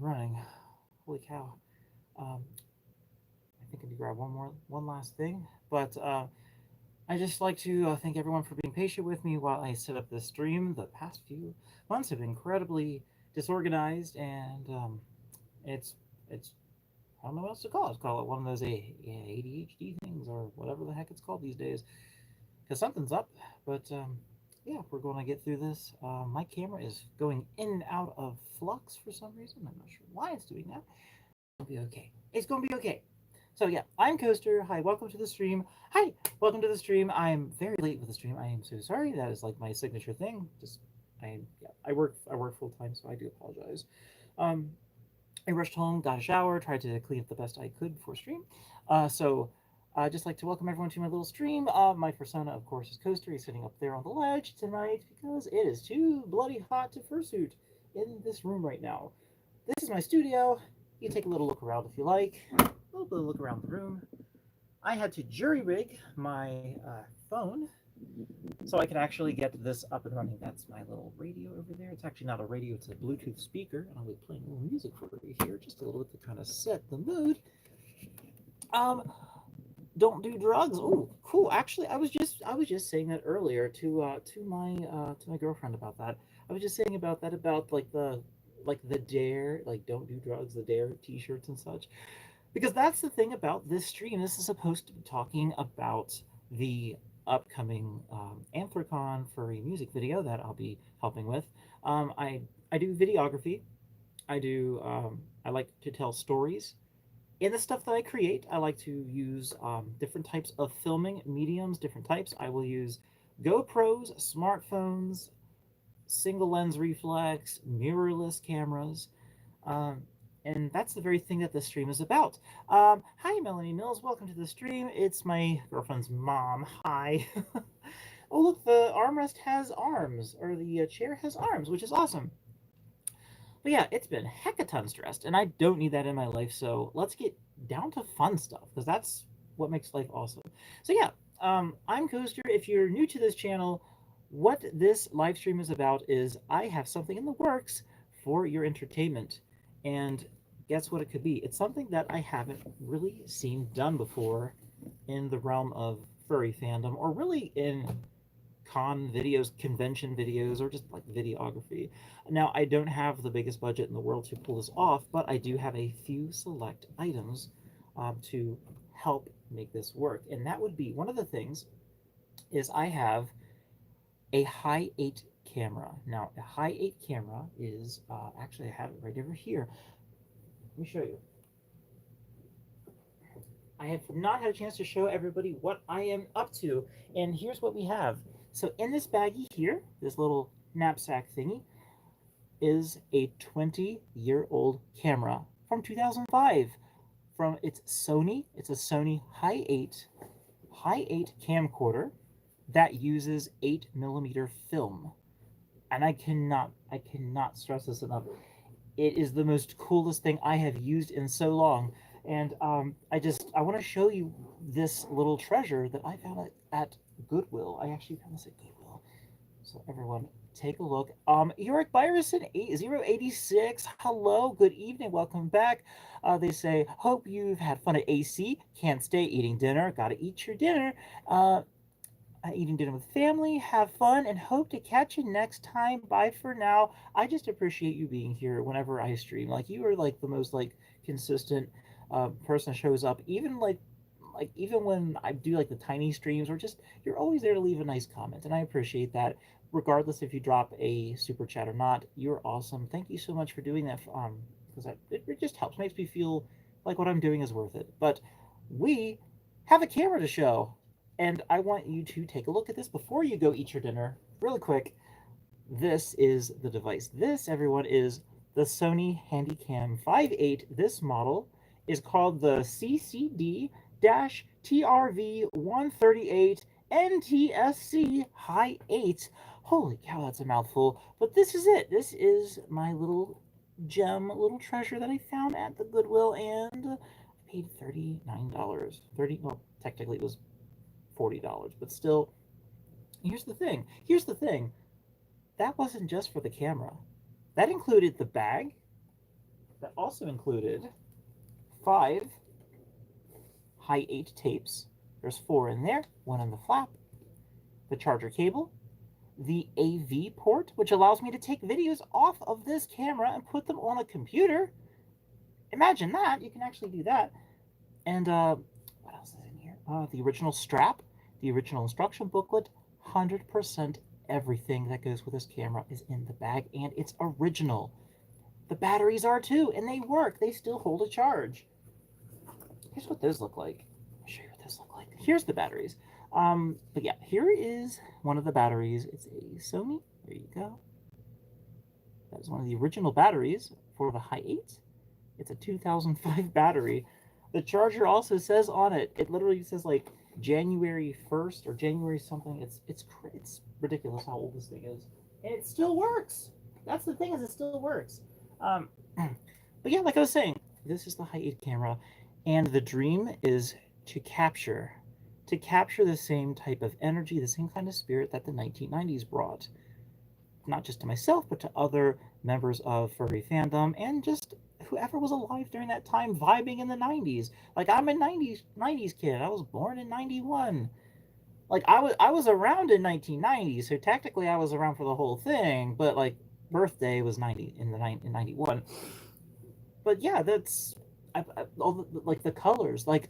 running. Holy cow. Um, I think I need to grab one last thing. But I just like to thank everyone for being patient with me while I set up this stream. The past few months have been incredibly disorganized, and it's I don't know what else to call it. Call it one of those ADHD things or whatever the heck it's called these days. Because something's up. But yeah, we're going to get through this. My camera is going in and out of flux for some reason. I'm not sure why it's doing that. It'll be okay. It's going to be okay. So yeah, I'm Coaster. Hi, welcome to the stream. Hi, welcome to the stream. I'm very late with the stream. I am so sorry. That is like my signature thing. Just I work full time, so I do apologize. Um, I rushed home, got a shower, tried to clean up the best I could before stream. So I'd just like to welcome everyone to my little stream. My persona, of course, is Coaster. He's sitting up there on the ledge tonight because it is too bloody hot to fursuit in this room right now. This is my studio. You can take a little look around if you like. A little bit of look around the room. I had to jury rig my phone so I can actually get this up and running. That's my little radio over there. It's actually not a radio, it's a Bluetooth speaker. And I'll be playing a little music for you here, just a little bit to kind of set the mood. Um, don't do drugs. Oh, cool. Actually, I was just saying that earlier to my girlfriend about that. I was just saying about that about like the dare, like don't do drugs, the dare t-shirts and such. Because that's the thing about this stream. This is supposed to be talking about the upcoming Anthrocon furry music video that I'll be helping with. I do videography. I like to tell stories. In the stuff that I create, I like to use different types of filming mediums, different types. I will use GoPros, smartphones, single lens reflex, mirrorless cameras. Um, and that's the very thing that this stream is about. Hi, Melanie Mills. Welcome to the stream. It's my girlfriend's mom. Hi. Oh, look, the armrest has arms, or the chair has arms, which is awesome. But yeah, it's been heckaton stressed, and I don't need that in my life. So let's get down to fun stuff, because that's what makes life awesome. So yeah, I'm Coaster. If you're new to this channel, what this live stream is about is I have something in the works for your entertainment, and guess what it could be? It's something that I haven't really seen done before in the realm of furry fandom, or really in con videos, convention videos, or just like videography. Now, I don't have the biggest budget in the world to pull this off, but I do have a few select items to help make this work. And that would be one of the things is I have a high 8 camera. Now, a high 8 camera is actually I have it right over here. Let me show you. I have not had a chance to show everybody what I am up to, and here's what we have. So in this baggie here, this little knapsack thingy, is a 20-year-old camera from 2005. From it's Sony. It's a Sony high 8 camcorder that uses 8mm film, and I cannot stress this enough. It is the most coolest thing I have used in so long, and I want to show you this little treasure that I found at Goodwill. I actually found this at Goodwill. So everyone, take a look. Yorick Byerson 8086. Hello, good evening, welcome back. They say, hope you've had fun at AC. Can't stay eating dinner. Gotta eat your dinner. Eating dinner with family. Have fun and hope to catch you next time. Bye for now. I just appreciate you being here whenever I stream. Like you are like the most like consistent person that shows up. Even when I do like the tiny streams or just you're always there to leave a nice comment, and I appreciate that. Regardless if you drop a super chat or not, you're awesome. Thank you so much for doing that. Because it just helps, makes me feel like what I'm doing is worth it. But we have a camera to show, and I want you to take a look at this before you go eat your dinner. Really quick, this is the device. This, everyone, is the Sony Handycam 5.8. This model is called the CCD-TRV138 NTSC High 8. Holy cow, that's a mouthful. But this is it. This is my little gem, little treasure that I found at the Goodwill, and I paid $39. Well, technically it was $40, but still. Here's the thing. That wasn't just for the camera. That included the bag, that also included 5 high 8 tapes. There's 4 in there, 1 on the flap, the charger cable, the AV port, which allows me to take videos off of this camera and put them on a computer. Imagine that. You can actually do that. And what else is in here? The original strap, the original instruction booklet, 100% everything that goes with this camera is in the bag, and it's original. The batteries are too, and they work. They still hold a charge. Here's what those look like. I'll show you what those look like. Here's the batteries. But yeah, here is one of the batteries. It's a Sony. There you go. That is one of the original batteries for the High 8. It's a 2005 battery. The charger also says on it, it literally says like January 1st or January something. It's ridiculous how old this thing is. And it still works. That's the thing, is it still works. But yeah, like I was saying, this is the High 8 camera, and the dream is to capture the same type of energy, the same kind of spirit that the 1990s brought. Not just to myself, but to other members of furry fandom, and just whoever was alive during that time vibing in the 90s. Like, I'm a 90s kid. I was born in 91. Like, I was around in 1990, so technically I was around for the whole thing, but like birthday was 90 in 91. But yeah, that's all like the colors. Like,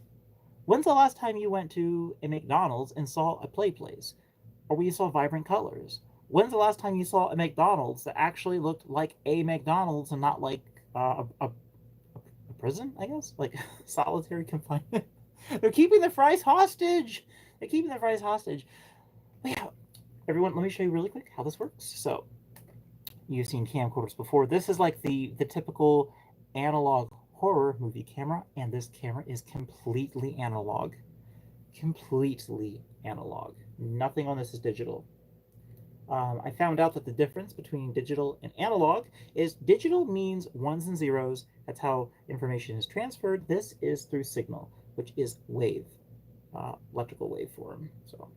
when's the last time you went to a McDonald's and saw a play place, or where you saw vibrant colors? When's the last time you saw a McDonald's that actually looked like a McDonald's and not like a prison? I guess, like solitary confinement. They're keeping the fries hostage. They're keeping the fries hostage. But yeah, everyone, let me show you really quick how this works. So, you've seen camcorders before. This is like the typical analog horror movie camera, and this camera is completely analog. Completely analog. Nothing on this is digital. I found out that the difference between digital and analog is digital means ones and zeros. That's how information is transferred. This is through signal, which is wave, electrical waveform. So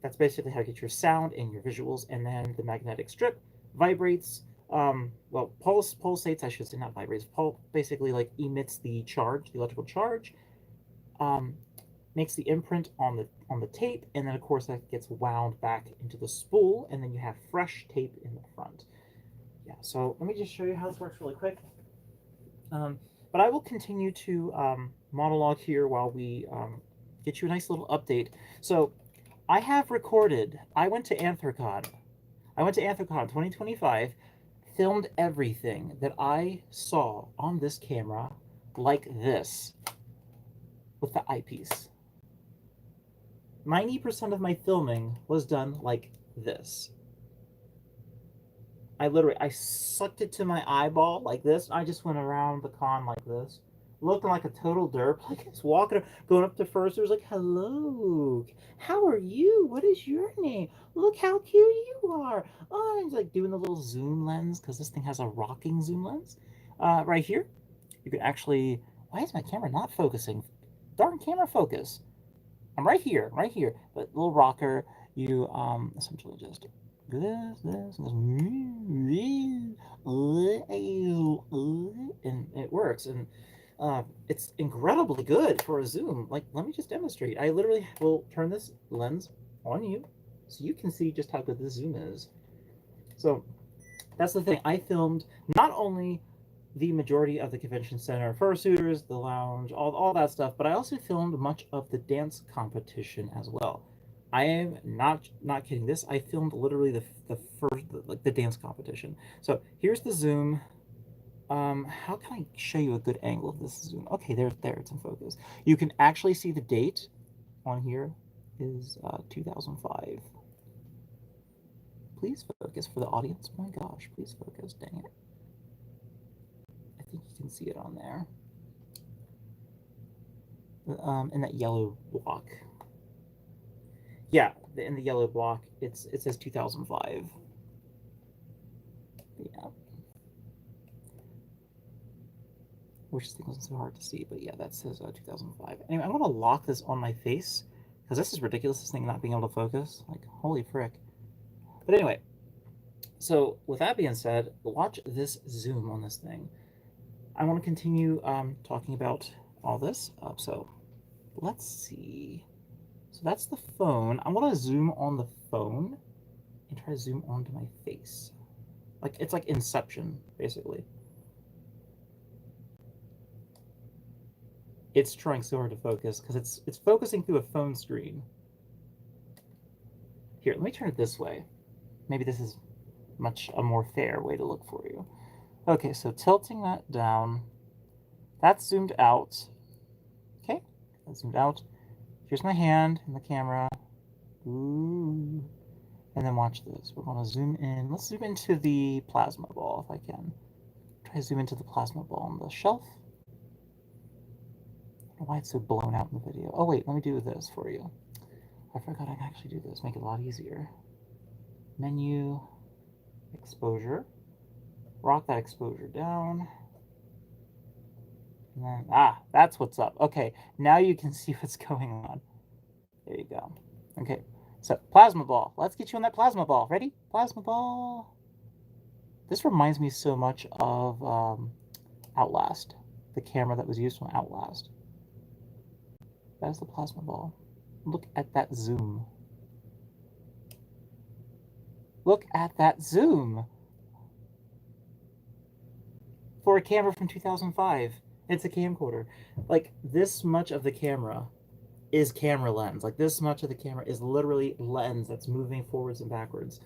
that's basically how you get your sound and your visuals, and then the magnetic strip vibrates. Well, pulsates, I should say, not vibrates. Basically like emits the charge, the electrical charge, makes the imprint on the tape, and then of course that gets wound back into the spool, and then you have fresh tape in the front. Yeah, so let me just show you how this works really quick. But I will continue to monologue here while we get you a nice little update. So I have recorded, I went to Anthrocon 2025, filmed everything that I saw on this camera like this, with the eyepiece. 90% of my filming was done like this. I sucked it to my eyeball like this. I just went around the con like this, looking like a total derp. Like, I was walking, going up to first. It was like, hello, how are you? What is your name? Look how cute you are. Oh, and it's like doing the little zoom lens, because this thing has a rocking zoom lens. Right here, you can actually, why is my camera not focusing? Darn camera focus. I'm right here. But little rocker, you essentially just this, and it works, and it's incredibly good for a zoom. Like, let me just demonstrate. I literally will turn this lens on you, so you can see just how good this zoom is. So that's the thing. I filmed not only the majority of the convention center fursuiters, the lounge, all that stuff, but I also filmed much of the dance competition as well. I am not kidding. This, I filmed literally the first, like the dance competition. So here's the zoom. How can I show you a good angle of this zoom? Okay, there, it's in focus. You can actually see the date on here is 2005. Please focus for the audience. Oh my gosh, please focus. Dang it. I think you can see it on there. In that yellow block. Yeah, in the yellow block, it says 2005. Yeah. Which I think wasn't so hard to see, but yeah, that says 2005. Anyway, I'm going to lock this on my face, because this is ridiculous, this thing not being able to focus. Like, holy frick. But anyway, so with that being said, watch this zoom on this thing. I want to continue talking about all this. So let's see. So that's the phone. I want to zoom on the phone and try to zoom onto my face. Like it's like Inception, basically. It's trying so hard to focus because it's focusing through a phone screen. Here, let me turn it this way. Maybe this is much a more fair way to look for you. Okay, so tilting that down. That's zoomed out. Okay, that's zoomed out. Here's my hand in the camera. Ooh. And then watch this. We're going to zoom in. Let's zoom into the plasma ball if I can. Try to zoom into the plasma ball on the shelf. I don't know why it's so blown out in the video. Oh, wait, let me do this for you. I forgot I can actually do this. Make it a lot easier. Menu, exposure. Rock that exposure down. And then, that's what's up. Okay, now you can see what's going on. There you go. Okay, so plasma ball. Let's get you on that plasma ball. Ready? Plasma ball. This reminds me so much of Outlast, the camera that was used from Outlast. That's the plasma ball. Look at that zoom. Look at that zoom. For a camera from 2005, it's a camcorder. Like, this much of the camera is camera lens. Like, this much of the camera is literally lens that's moving forwards and backwards.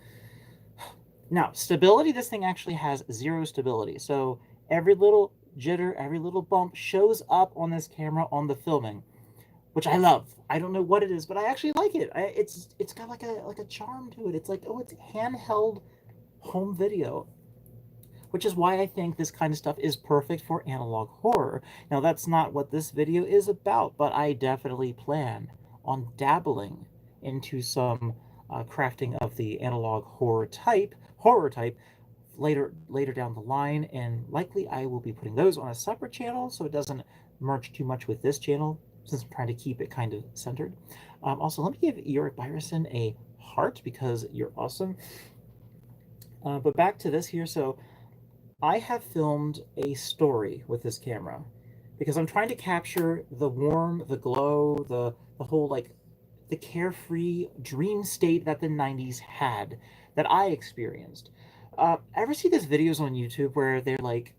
Now, stability, this thing actually has 0 stability. So every little jitter, every little bump shows up on this camera on the filming, which I love. I don't know what it is, but I actually like it. It's got like a charm to it. It's like, oh, it's handheld home video, which is why I think this kind of stuff is perfect for analog horror. Now, that's not what this video is about, but I definitely plan on dabbling into some crafting of the analog horror type later down the line, and likely I will be putting those on a separate channel so it doesn't merge too much with this channel, since I'm trying to keep it kind of centered. Also, let me give Eric Byerson a heart because you're awesome. But back to this here. So I have filmed a story with this camera because I'm trying to capture the warm, the glow, the whole like the carefree dream state that the 90s had, that I experienced. Ever see those videos on YouTube where they're like,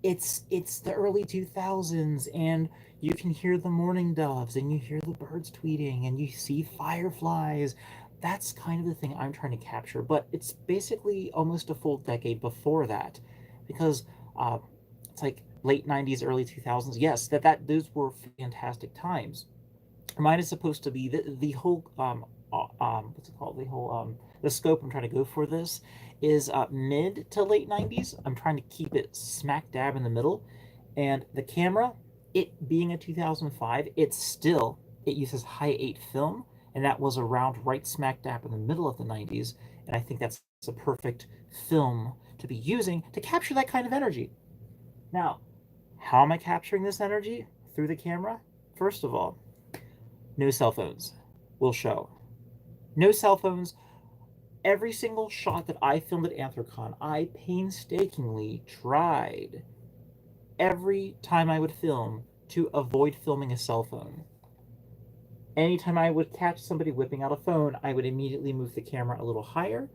it's the early 2000s and you can hear the mourning doves and you hear the birds tweeting and you see fireflies? That's kind of the thing I'm trying to capture, but it's basically almost a full decade before that, because it's like late 90s, early 2000s. Yes, those were fantastic times. Mine is supposed to be the whole what's it called? The whole the scope I'm trying to go for this is mid to late 90s. I'm trying to keep it smack dab in the middle, and the camera, it being a 2005, it uses high 8 film, and that was around right smack dab in the middle of the 90s, and I think that's a perfect film to be using to capture that kind of energy. Now, how am I capturing this energy through the camera? First of all, no cell phones will show. No cell phones. Every single shot that I filmed at Anthrocon, I painstakingly tried every time I would film to avoid filming a cell phone. Anytime I would catch somebody whipping out a phone, I would immediately move the camera a little higher,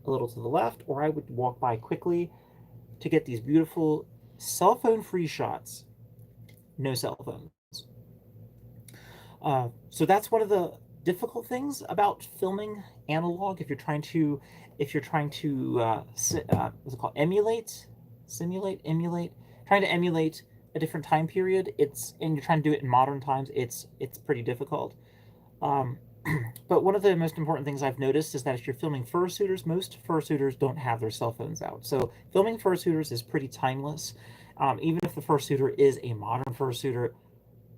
a little to the left, or I would walk by quickly to get these beautiful cell phone free shots. No cell phones. So that's one of the difficult things about filming analog. If you're trying to what's it called, trying to emulate a different time period, and you're trying to do it in modern times, it's pretty difficult. But one of the most important things I've noticed is that if you're filming fursuiters, most fursuiters don't have their cell phones out. So filming fursuiters is pretty timeless. Even if the fursuiter is a modern fursuiter,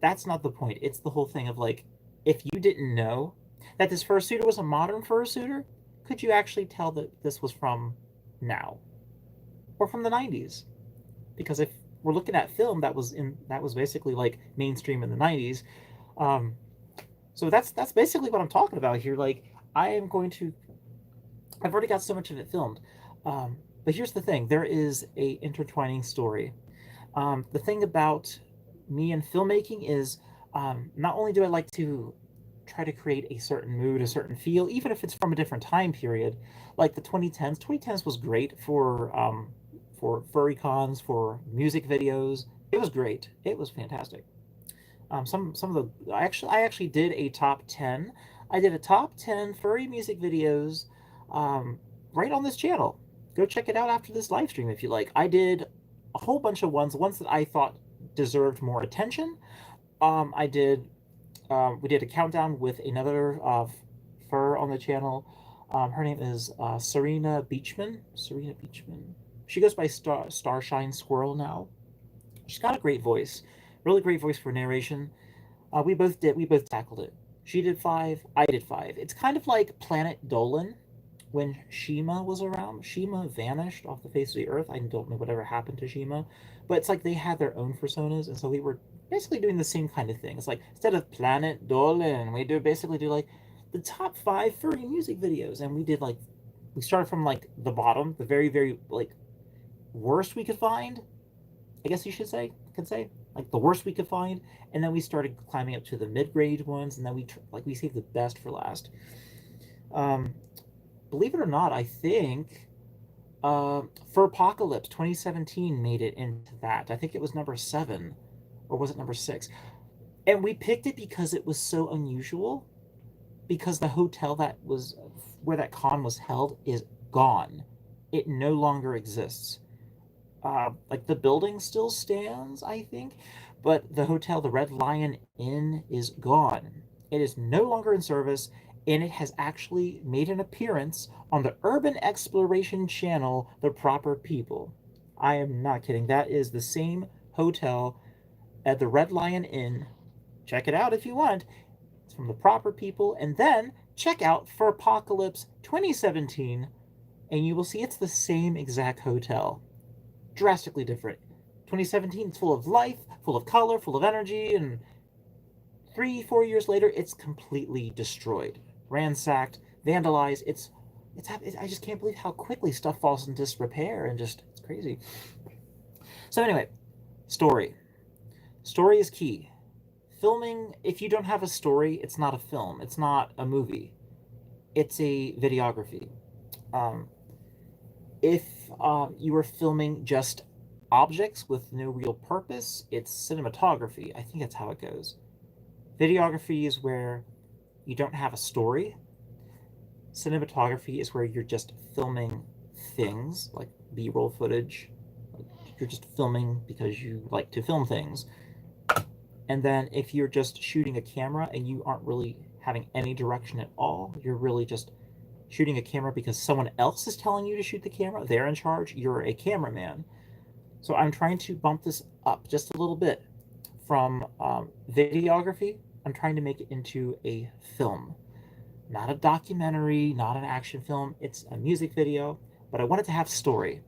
that's not the point. It's the whole thing of like, if you didn't know that this fursuiter was a modern fursuiter, could you actually tell that this was from now or from the 90s? Because if we're looking at film that was basically like mainstream in the 90s. So that's basically what I'm talking about here. Like, I've already got so much of it filmed. But here's the thing, there is a intertwining story. The thing about me and filmmaking is not only do I like to try to create a certain mood, a certain feel, even if it's from a different time period, like the 2010s. 2010s was great for furry cons, for music videos. It was great. It was fantastic. Some of the I actually did a top 10. I did a top 10 furry music videos um, right on this channel. Go check it out after this live stream if you like. I did a whole bunch of ones that I thought deserved more attention. I did we did a countdown with another fur on the channel. Her name is Serena Beachman. Serena Beachman. She goes by Starshine Squirrel now. She's got a great voice, really great voice for narration. We both tackled it. She did five, I did five. It's kind of like Planet Dolan when Shima was around. Shima vanished off the face of the earth. I don't know whatever happened to Shima, but it's like they had their own personas, and so we were basically doing the same kind of thing. It's like instead of Planet Dolan, we basically do like the top five furry music videos, and we started from like the bottom, the very like worst we could find, I guess you should say, could say, like the worst we could find, and then we started climbing up to the mid-grade ones, and then we saved the best for last. Um, Believe it or not, I think for Apocalypse 2017 made it into that. I think it was number 7, or was it number 6? And we picked it because it was so unusual. Because the hotel that was where that con was held is gone. It no longer exists. Like the building still stands, I think, but the hotel, the Red Lion Inn, is gone. It is no longer in service, and it has actually made an appearance on the Urban Exploration channel, The Proper People. I am not kidding. That is the same hotel at the Red Lion Inn. Check it out if you want. It's from The Proper People, and then check out For Apocalypse 2017, and you will see it's the same exact hotel. Drastically different. 2017, it's full of life, full of color, full of energy, and 3, 4 years later, it's completely destroyed, ransacked, vandalized. I just can't believe how quickly stuff falls into disrepair, and just it's crazy. So anyway, story. Story is key. Filming, if you don't have a story, it's not a film. It's not a movie. It's a videography. Um, if you are filming just objects with no real purpose, it's cinematography. I think that's how it goes. Videography is where you don't have a story. Cinematography is where you're just filming things like B-roll footage. You're just filming because you like to film things. And then if you're just shooting a camera and you aren't really having any direction at all, you're really just shooting a camera because someone else is telling you to shoot the camera, they're in charge, you're a cameraman. So I'm trying to bump this up just a little bit from videography. I'm trying to make it into a film. Not a documentary, not an action film. It's a music video, but I want it to have story.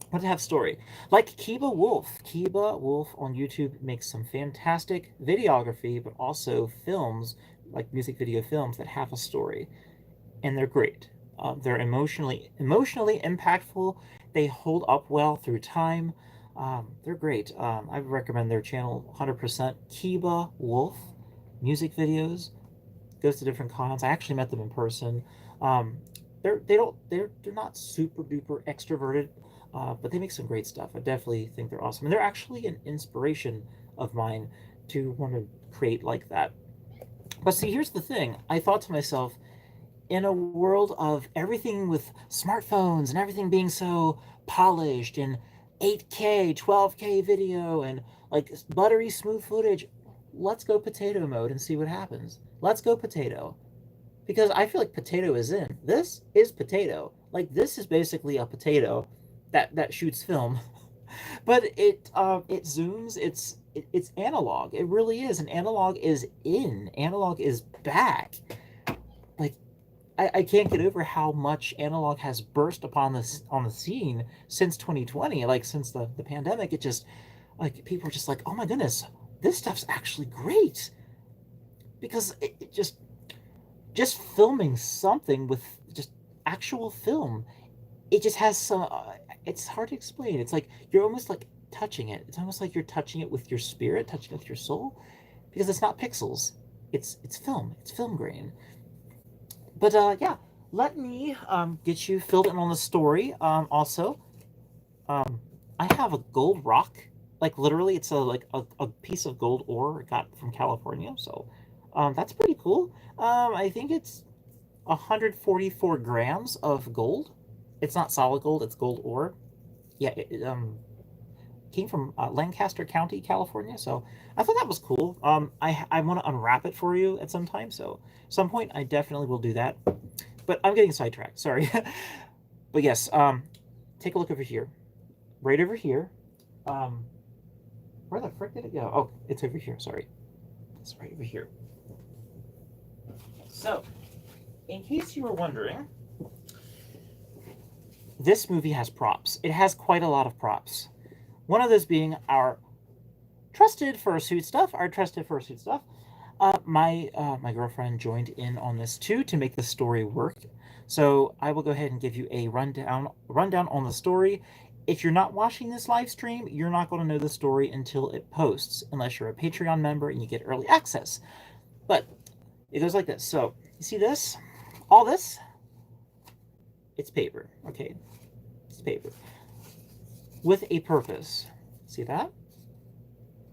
I want it to have story. Like Kiba Wolf. Kiba Wolf on YouTube makes some fantastic videography, but also films, like music video films that have a story. And they're great. They're emotionally impactful. They hold up well through time. They're great. I recommend their channel 100%. Kiba Wolf music videos. Goes to different cons. I actually met them in person. They're not super duper extroverted, but they make some great stuff. I definitely think they're awesome, and they're actually an inspiration of mine to want to create like that. But see, here's the thing. I thought to myself, in a world of everything with smartphones and everything being so polished and 8K, 12K video and like buttery smooth footage, let's go potato mode and see what happens. Let's go potato. Because I feel like potato is in. This is potato. Like this is basically a potato that shoots film. But it zooms, it's analog. It really is. And analog is in. Analog is back. Like I can't get over how much analog has burst upon this on the scene since 2020. Like since the pandemic, it just like people are just like, oh my goodness, this stuff's actually great. Because it just filming something with just actual film, it just has some. It's hard to explain. It's like you're almost like touching it. It's almost like you're touching it with your spirit, touching it with your soul, because it's not pixels. It's film. It's film grain. But yeah, let me get you filled in on the story. Also, um, I have a gold rock. Like literally, it's a piece of gold ore I got from California. So that's pretty cool. I think it's 144 grams of gold. It's not solid gold; it's gold ore. Yeah, it came from Lancaster County, California. So I thought that was cool. I want to unwrap it for you at some time. So some point I definitely will do that. But I'm getting sidetracked. Sorry. But yes, take a look over here. Right over here. Um, where the frick did it go? Oh, it's over here. Sorry. It's right over here. So, in case you were wondering, this movie has props. It has quite a lot of props. One of those being our trusted fursuit stuff. My girlfriend joined in on this too to make the story work. So I will go ahead and give you a rundown on the story. If you're not watching this live stream, you're not going to know the story until it posts, unless you're a Patreon member and you get early access. But it goes like this. So you see this? All this? It's paper. Okay, it's paper with a purpose. See that?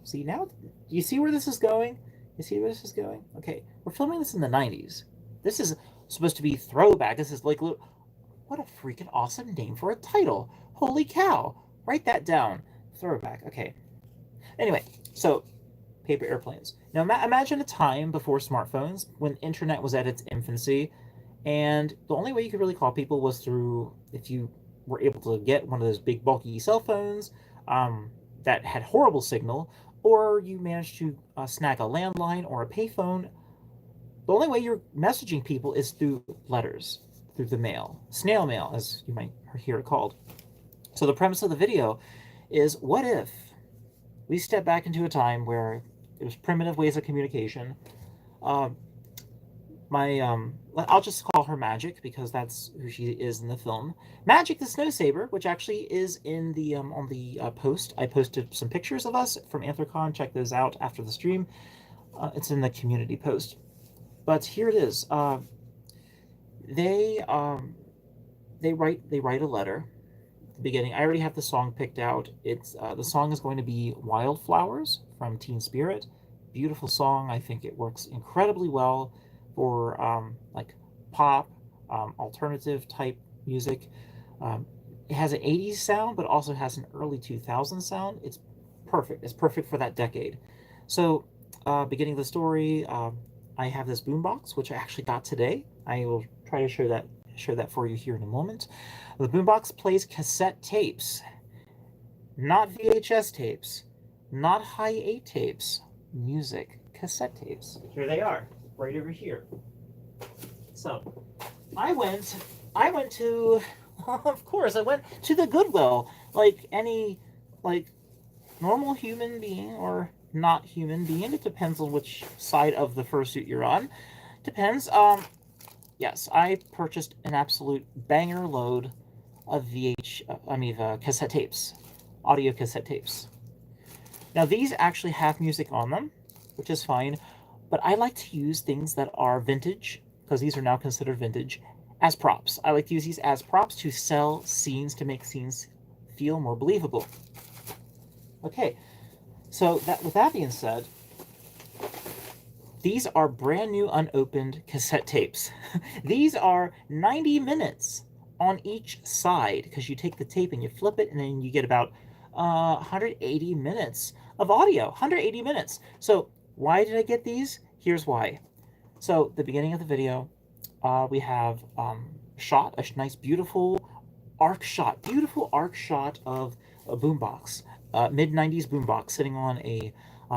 See now? Do you see where this is going? You see where this is going? Okay, we're filming this in the 90s. This is supposed to be throwback. This is like, what a freaking awesome name for a title. Holy cow. Write that down. Throwback. Okay. Anyway, so paper airplanes. Now imagine a time before smartphones when the internet was at its infancy, and the only way you could really call people was through, if you were able to get one of those big bulky cell phones that had horrible signal, or you managed to snag a landline or a payphone. The only way you're messaging people is through letters, through the mail, snail mail, as you might hear it called. So the premise of the video is, what if we step back into a time where it was primitive ways of communication? I'll just call her Magic because that's who she is in the film. Magic the Snow Saber, which actually is in the on the post. I posted some pictures of us from Anthrocon. Check those out after the stream. It's in the community post. But here it is. They write a letter. At the beginning, I already have the song picked out. It's the song is going to be "Wildflowers" from Teen Spirit. Beautiful song. I think it works incredibly well for like pop, alternative type music. It has an 80s sound, but also has an early 2000s sound. It's perfect. It's perfect for that decade. So, beginning of the story, I have this boombox, which I actually got today. I will try to show that for you here in a moment. The boombox plays cassette tapes, not VHS tapes, not high 8 tapes, music cassette tapes. Here they are, right over here. So I went to of course I went to the Goodwill, like any normal human being or not human being. It depends on which side of the fursuit you're on. Depends. Yes, I purchased an absolute banger load of cassette tapes, audio cassette tapes. Now these actually have music on them, which is fine, but I like to use things that are vintage, because these are now considered vintage, as props. I like to use these as props to sell scenes, to make scenes feel more believable. Okay, so with that being said, these are brand new unopened cassette tapes. These are 90 minutes on each side, because you take the tape and you flip it, and then you get about 180 minutes of audio. 180 minutes. So why did I get these? Here's why. So the beginning of the video, we have a nice beautiful arc shot of a boombox, mid-90s boombox sitting on a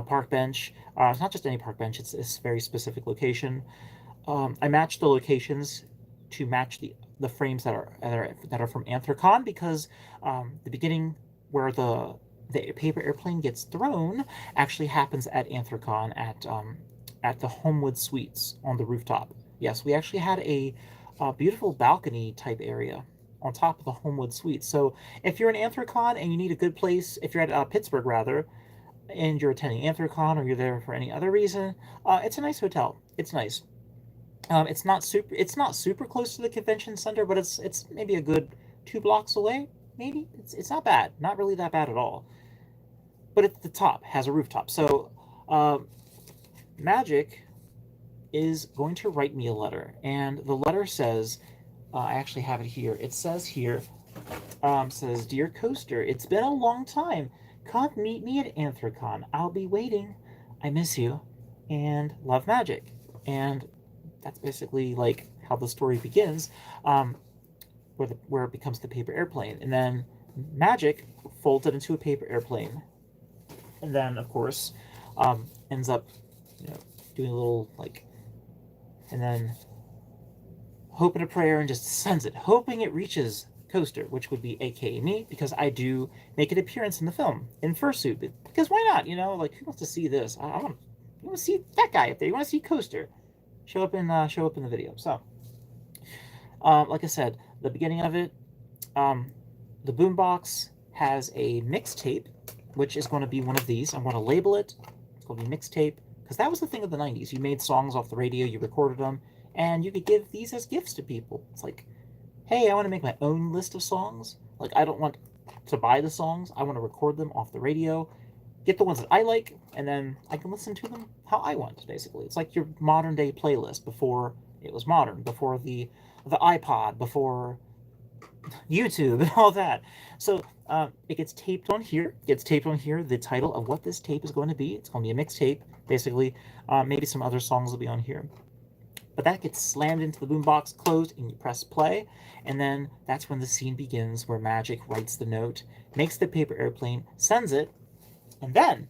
park bench. It's not just any park bench, it's a very specific location. I matched the locations to match the frames that are from Anthrocon, because the beginning where the paper airplane gets thrown actually happens at Anthrocon at the Homewood Suites on the rooftop. Yes, we actually had a beautiful balcony type area on top of the Homewood Suites. So if you're in Anthrocon and you need a good place, if you're at Pittsburgh rather, and you're attending Anthrocon or you're there for any other reason, it's a nice hotel. It's nice. It's not super close to the convention center, but it's maybe a good 2 blocks away. Maybe it's not bad, not really that bad at all. But at the top has a rooftop. So Magic is going to write me a letter, and the letter says, I actually have it here. It says here, says, "Dear Coaster, it's been a long time. Come meet me at Anthrocon. I'll be waiting. I miss you, and love, Magic." And that's basically like how the story begins, where it becomes the paper airplane, and then Magic folds it into a paper airplane, and then of course ends up, you know, doing a little like, and then hope and a prayer and just sends it, hoping it reaches Coaster, which would be aka me, because I do make an appearance in the film in fursuit. Because why not? You know, like, who wants to see this? I want you want to see that guy up there. You want to see Coaster show up in the video. So, like I said, the beginning of it, the boombox has a mixtape, which is going to be one of these. I'm going to label it. It's going to be mixtape, because that was the thing of the 90s. You made songs off the radio, you recorded them, and you could give these as gifts to people. It's like, hey, I want to make my own list of songs. Like, I don't want to buy the songs. I want to record them off the radio, get the ones that I like, and then I can listen to them how I want, basically. It's like your modern day playlist before it was modern, before the iPod, before YouTube and all that. So it gets taped on here. The title of what this tape is going to be. It's going to be a mixtape, basically. Maybe some other songs will be on here. But that gets slammed into the boombox, closed, and you press play. And then that's when the scene begins, where Magic writes the note, makes the paper airplane, sends it, and then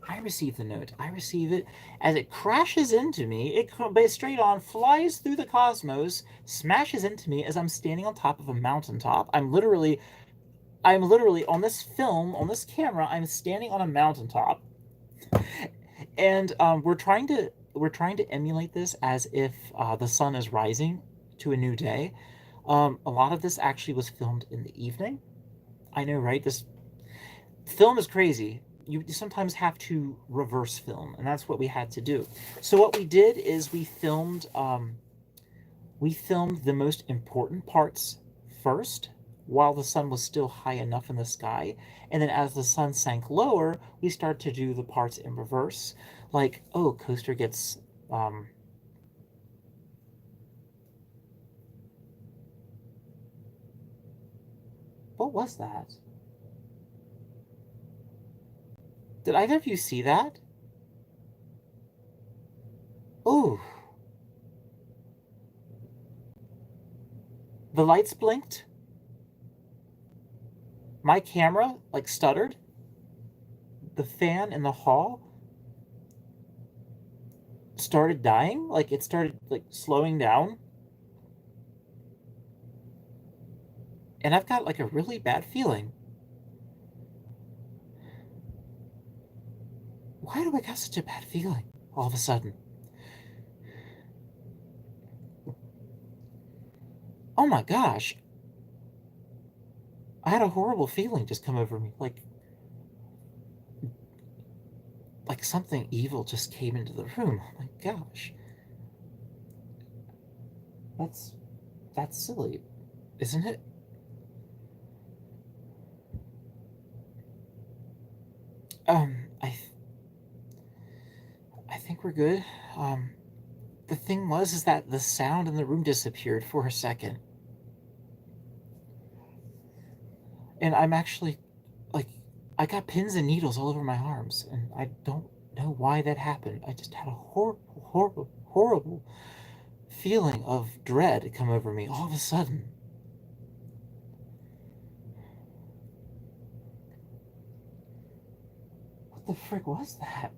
I receive the note. I receive it as it crashes into me. It straight on flies through the cosmos, smashes into me as I'm standing on top of a mountaintop. I'm literally on this film, on this camera, I'm standing on a mountaintop, and we're trying to emulate this as if the sun is rising to a new day. A lot of this actually was filmed in the evening. I know, right? This film is crazy. You sometimes have to reverse film, and that's what we had to do. So what we did is we filmed the most important parts first, while the sun was still high enough in the sky, and then as the sun sank lower, we started to do the parts in reverse. Like, oh, Coaster gets what was that? Did either of you see that? Oh, the lights blinked. My camera, like, stuttered. The fan in the hall started dying. Like, it started, like, slowing down. And I've got, like, a really bad feeling. Why do I got such a bad feeling all of a sudden? Oh my gosh. I had a horrible feeling just come over me. Like something evil just came into the room. Oh my gosh. That's silly, isn't it? I think we're good. The thing was is that the sound in the room disappeared for a second. And I'm actually, like, I got pins and needles all over my arms, and I don't know why that happened. I just had a horrible feeling of dread come over me all of a sudden. What the frick was that?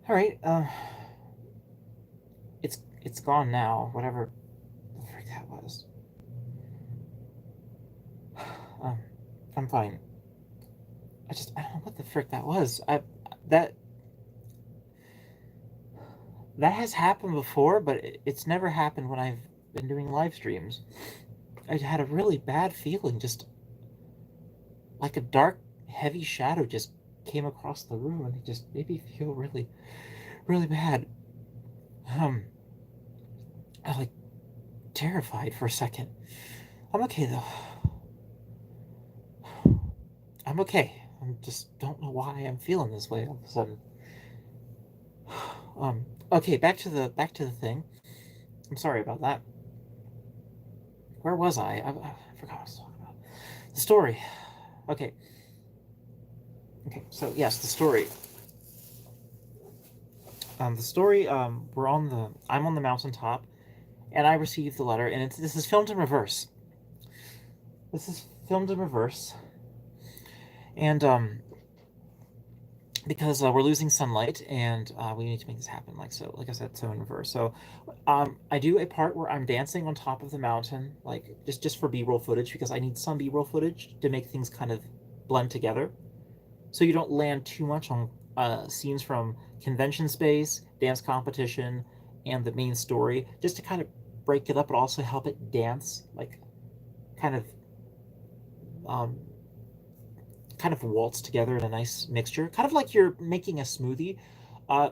All right, it's gone now. Whatever the frick that was. I'm fine. I don't know what the frick that was. That that has happened before, but it's never happened when I've been doing live streams, I had a really bad feeling, just like a dark, heavy shadow just came across the room, and it just made me feel really, really bad. Um, I was like terrified for a second. I'm okay though. I'm okay. I just don't know why I'm feeling this way all of a sudden. Okay, back to the thing. I'm sorry about that. Where was I? I forgot what I was talking about. The story. Okay. Okay. So yes, the story. The story. We're on the. I'm on the mountaintop, and I received the letter, and this is filmed in reverse. This is filmed in reverse, and because we're losing sunlight, and we need to make this happen. Like so, like I said, so in reverse. So, I do a part where I'm dancing on top of the mountain, like just for B-roll footage, because I need some B-roll footage to make things kind of blend together, so you don't land too much on scenes from convention space, dance competition, and the main story, just to kind of break it up, but also help it dance, like kind of um, kind of waltz together in a nice mixture, kind of like you're making a smoothie.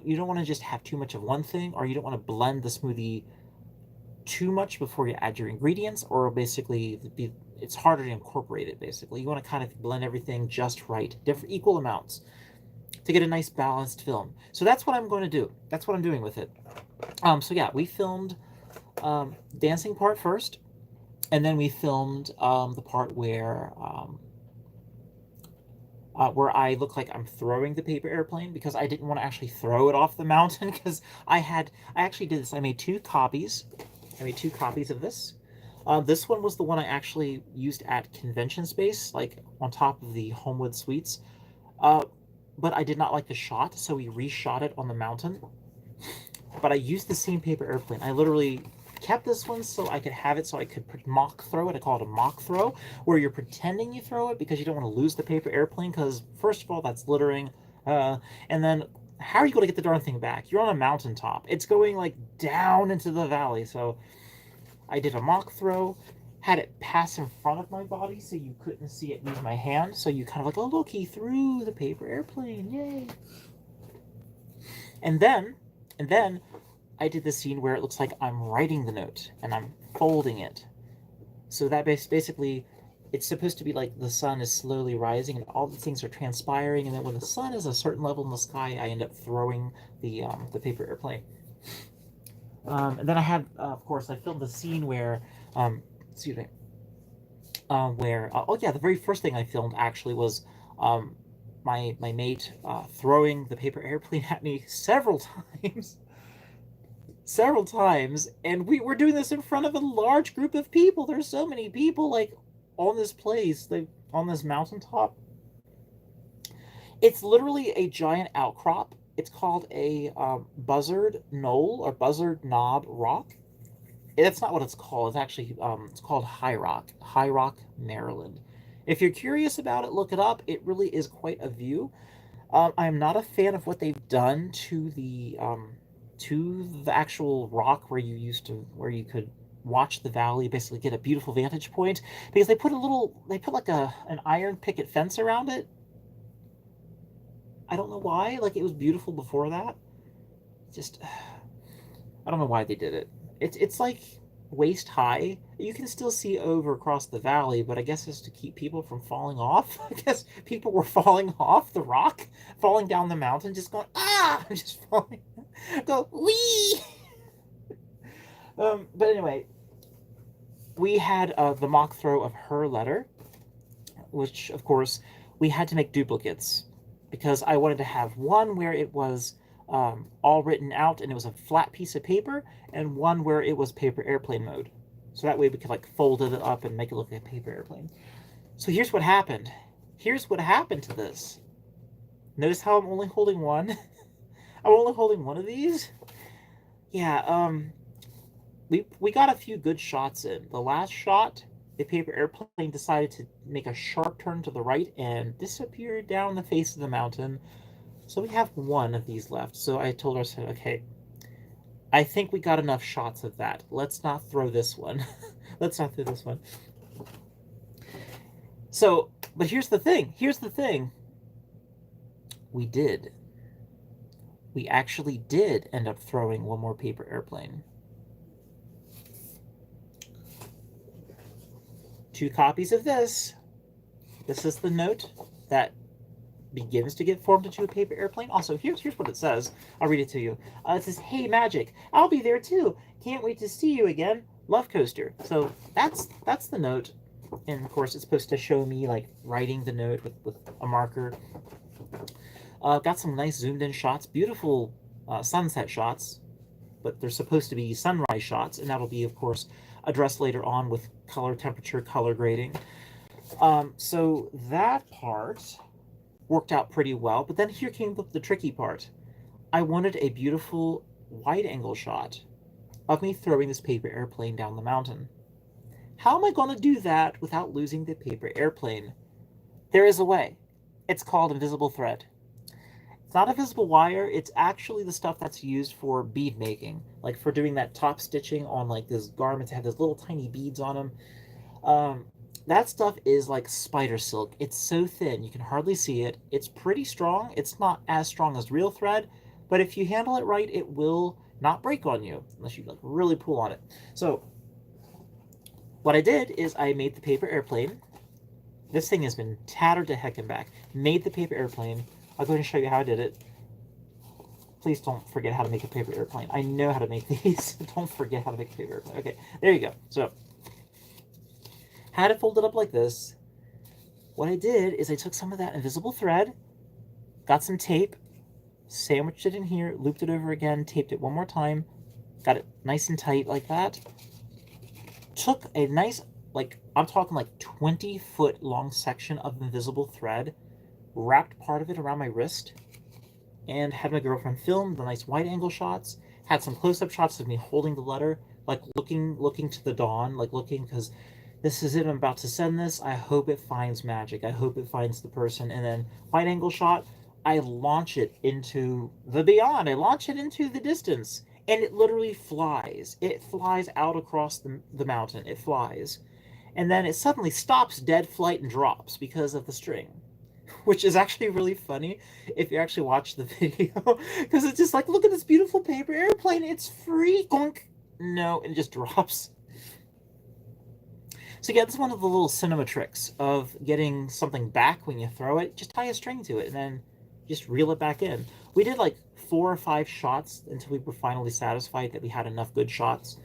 You don't want to just have too much of one thing, or you don't want to blend the smoothie too much before you add your ingredients, or basically it's harder to incorporate it. Basically, you want to kind of blend everything just right, different equal amounts, to get a nice balanced film. So that's what I'm going to do. That's what I'm doing with it. So yeah, we filmed dancing part first, and then we filmed the part where I look like I'm throwing the paper airplane, because I didn't want to actually throw it off the mountain, because I actually did this. I made two copies. I made two copies of this. This one was the one I actually used at convention space, like on top of the Homewood Suites. Uh, but I did not like the shot, so we reshot it on the mountain. But I used the same paper airplane. I literally kept this one so I could have it, so I could mock throw it. I call it a mock throw, where you're pretending you throw it because you don't want to lose the paper airplane, because first of all, that's littering. And then how are you going to get the darn thing back? You're on a mountaintop. It's going like down into the valley. So I did a mock throw, had it pass in front of my body so you couldn't see it leave my hand. So you kind of like, oh look, he threw the paper airplane. Yay. And then, and then I did the scene where it looks like I'm writing the note and I'm folding it. So that basically, it's supposed to be like the sun is slowly rising and all the things are transpiring, and then when the sun is a certain level in the sky, I end up throwing the paper airplane. And then I had, of course, I filmed the scene where, excuse me, where oh yeah, the very first thing I filmed actually was my mate throwing the paper airplane at me several times. Several times, and we were doing this in front of a large group of people. There's so many people like on this place, like on this mountaintop. It's literally a giant outcrop. It's called a buzzard knoll or buzzard knob rock. That's not what it's called. It's actually it's called High Rock, Maryland. If you're curious about it, look it up. It really is quite a view. I'm not a fan of what they've done to the actual rock where you could watch the valley, basically get a beautiful vantage point, because they put like an iron picket fence around it. I don't know why. Like, it was beautiful before that. Just I don't know why they did it. It's like waist high. You can still see over across the valley, but I guess it's to keep people from falling off. I guess people were falling off the rock, falling down the mountain, just going just falling, go wee. But anyway, we had the mock throw of her letter, which of course we had to make duplicates, because I wanted to have one where it was all written out and it was a flat piece of paper, and one where it was paper airplane mode. So that way we could like fold it up and make it look like a paper airplane. So here's what happened. Here's what happened to this. Notice how I'm only holding one? I'm only holding one of these? Yeah, we got a few good shots in. The last shot, the paper airplane decided to make a sharp turn to the right and disappear down the face of the mountain. So we have one of these left. So I told her, I said, okay, I think we got enough shots of that. Let's not throw this one. Let's not throw this one. So, but here's the thing. Here's the thing. We did. We actually did end up throwing one more paper airplane. 2 copies of this. This is the note that begins to get formed into a paper airplane. Also, here's what it says. I'll read it to you. It says, "Hey, Magic, I'll be there too. Can't wait to see you again. Love, Coaster." So that's the note. And of course, it's supposed to show me like writing the note with a marker. Got some nice zoomed in shots, beautiful sunset shots, but they're supposed to be sunrise shots, and that'll be, of course, addressed later on with color temperature, color grading. So that part worked out pretty well, but then here came the tricky part. I wanted a beautiful wide angle shot of me throwing this paper airplane down the mountain. How am I going to do that without losing the paper airplane? There is a way. It's called invisible thread. It's not a visible wire, it's actually the stuff that's used for bead making, like for doing that top stitching on like those garments that have those little tiny beads on them. That stuff is like spider silk. It's so thin, you can hardly see it. It's pretty strong. It's not as strong as real thread, but if you handle it right, it will not break on you unless you like really pull on it. So what I did is I made the paper airplane. This thing has been tattered to heck and back. Made the paper airplane. I'll go ahead and show you how I did it. Please don't forget how to make a paper airplane. I know how to make these. Don't forget how to make a paper airplane. Okay, there you go. So had it folded up like this. What I did is I took some of that invisible thread, got some tape, sandwiched it in here, looped it over again, taped it one more time, got it nice and tight like that. Took a nice, like, I'm talking like 20-foot long section of invisible thread, wrapped part of it around my wrist, and had my girlfriend film the nice wide angle shots, had some close-up shots of me holding the letter, like looking to the dawn, like looking, because this is it, I'm about to send this, I hope it finds magic, I hope it finds the person, and then wide angle shot, I launch it into the beyond, I launch it into the distance, and it literally flies. It flies out across the mountain, it flies. And then it suddenly stops dead flight and drops because of the string, which is actually really funny if you actually watch the video, because it's just like, look at this beautiful paper airplane, it's free, gonk. No, it just drops. So yeah, this is one of the little cinema tricks of getting something back when you throw it. Just tie a string to it and then just reel it back in. We did like 4 or 5 shots until we were finally satisfied that we had enough good shots.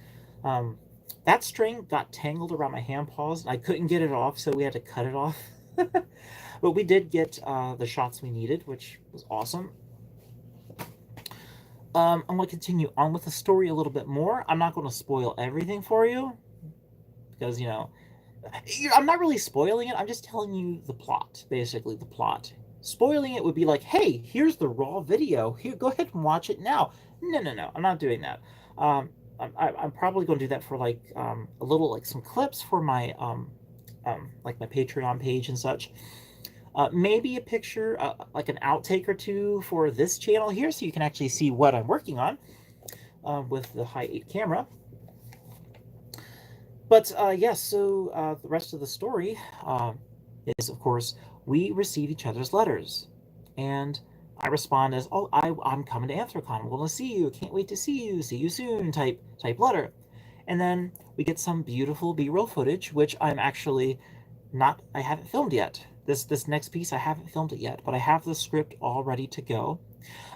That string got tangled around my hand paws, and I couldn't get it off, so we had to cut it off. But we did get the shots we needed, which was awesome. I'm going to continue on with the story a little bit more. I'm not going to spoil everything for you, because, you know, I'm not really spoiling it. I'm just telling you the plot, basically the plot. Spoiling it would be like, hey, here's the raw video. Here, go ahead and watch it now. No, I'm not doing that. I'm probably going to do that for like a little, like some clips for my like my Patreon page and such. Maybe a picture, like an outtake or two for this channel here, so you can actually see what I'm working on with the High 8 camera. But yes, so the rest of the story is, of course, we receive each other's letters, and I respond as, "Oh, I'm coming to Anthrocon. I'm going to see you. Can't wait to see you soon." Type letter, and then we get some beautiful B-roll footage, which I'm actually not. I haven't filmed yet. This next piece I haven't filmed it yet, but I have the script all ready to go.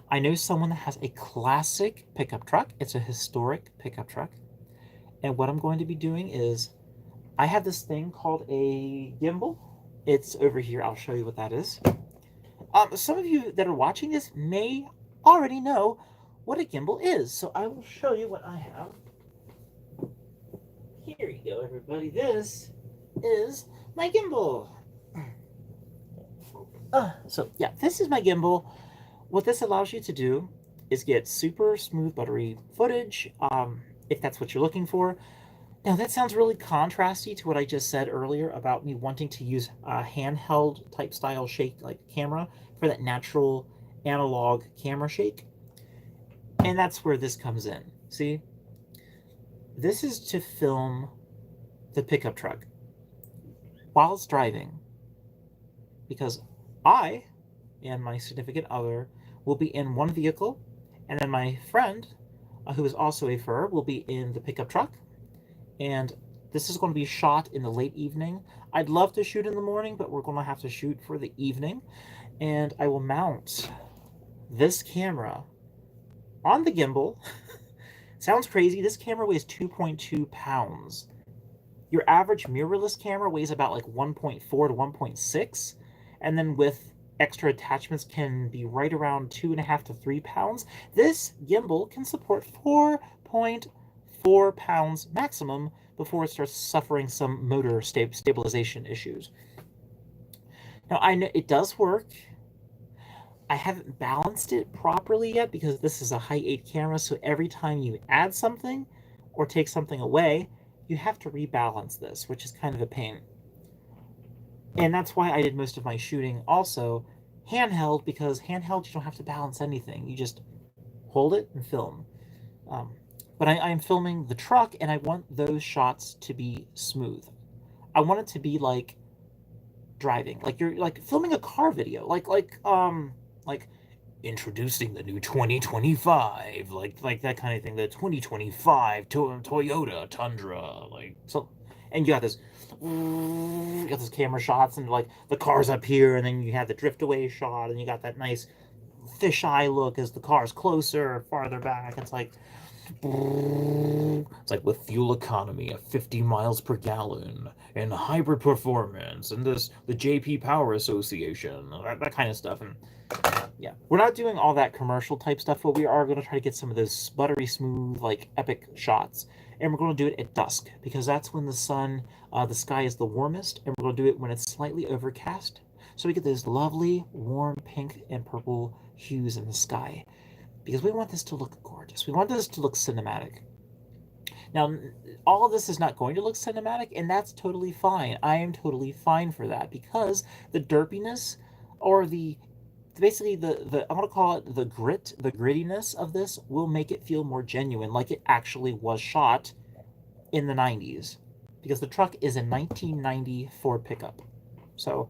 I know someone that has a classic pickup truck. It's a historic pickup truck. And what I'm going to be doing is, I have this thing called a gimbal. It's over here. I'll show you what that is. Some of you that are watching this may already know what a gimbal is. So I will show you what I have. Here you go, everybody. This is my gimbal. So yeah, this is my gimbal. What this allows you to do is get super smooth, buttery footage, if that's what you're looking for. Now, that sounds really contrasty to what I just said earlier about me wanting to use a handheld type style shake like camera for that natural analog camera shake. And that's where this comes in. See, this is to film the pickup truck while it's driving, because I and my significant other will be in one vehicle, and then my friend, who is also a fur, will be in the pickup truck. And this is going to be shot in the late evening. I'd love to shoot in the morning, but we're going to have to shoot for the evening. And I will mount this camera on the gimbal. Sounds crazy. This camera weighs 2.2 pounds. Your average mirrorless camera weighs about like 1.4 to 1.6. And then with extra attachments can be right around 2.5 to 3 pounds. This gimbal can support 4.4 pounds maximum before it starts suffering some motor stabilization issues. Now, I know it does work. I haven't balanced it properly yet because this is a height 8 camera, so every time you add something or take something away, you have to rebalance this, which is kind of a pain. And that's why I did most of my shooting also handheld, because handheld you don't have to balance anything. You just hold it and film. But I'm filming the truck, and I want those shots to be smooth. I want it to be like driving, like you're like filming a car video, like introducing the new 2025, like that kind of thing, the 2025 Toyota Tundra, like so. And you got this camera shots, and like the car's up here, and then you have the drift away shot, and you got that nice fisheye look as the car's closer or farther back. It's like with fuel economy of 50 miles per gallon and hybrid performance and the JP Power Association, that kind of stuff. And yeah, we're not doing all that commercial type stuff, but we are going to try to get some of those buttery smooth, like epic shots. And we're going to do it at dusk, because that's when the sky is the warmest, and we're going to do it when it's slightly overcast. So we get those lovely, warm pink and purple hues in the sky, because we want this to look gorgeous. We want this to look cinematic. Now, all of this is not going to look cinematic, and that's totally fine. I am totally fine for that, because the derpiness, or basically the I'm gonna call it the grittiness of this will make it feel more genuine, like it actually was shot in the 90s, because the truck is a 1990 Ford pickup. So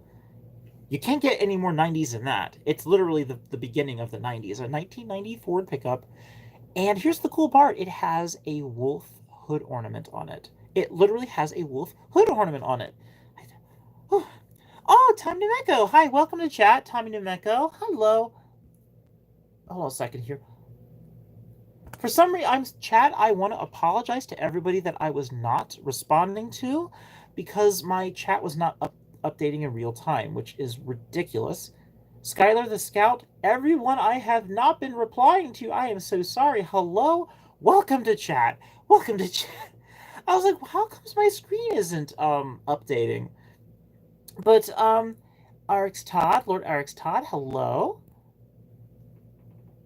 you can't get any more 90s than that. It's literally the beginning of the 90s, a 1990 Ford pickup. And here's the cool part: it has a wolf hood ornament on it. It literally has a wolf hood ornament on it. Oh, Tommy Nemeko. Hi, welcome to chat, Tommy Nemeko. Hello. Hold on a second here. For some reason, chat, I want to apologize to everybody that I was not responding to, because my chat was not updating in real time, which is ridiculous. Skylar the Scout, everyone I have not been replying to, I am so sorry. Hello, welcome to chat. Welcome to chat. I was like, how comes my screen isn't updating? But RX Todd, Lord RX Todd, hello.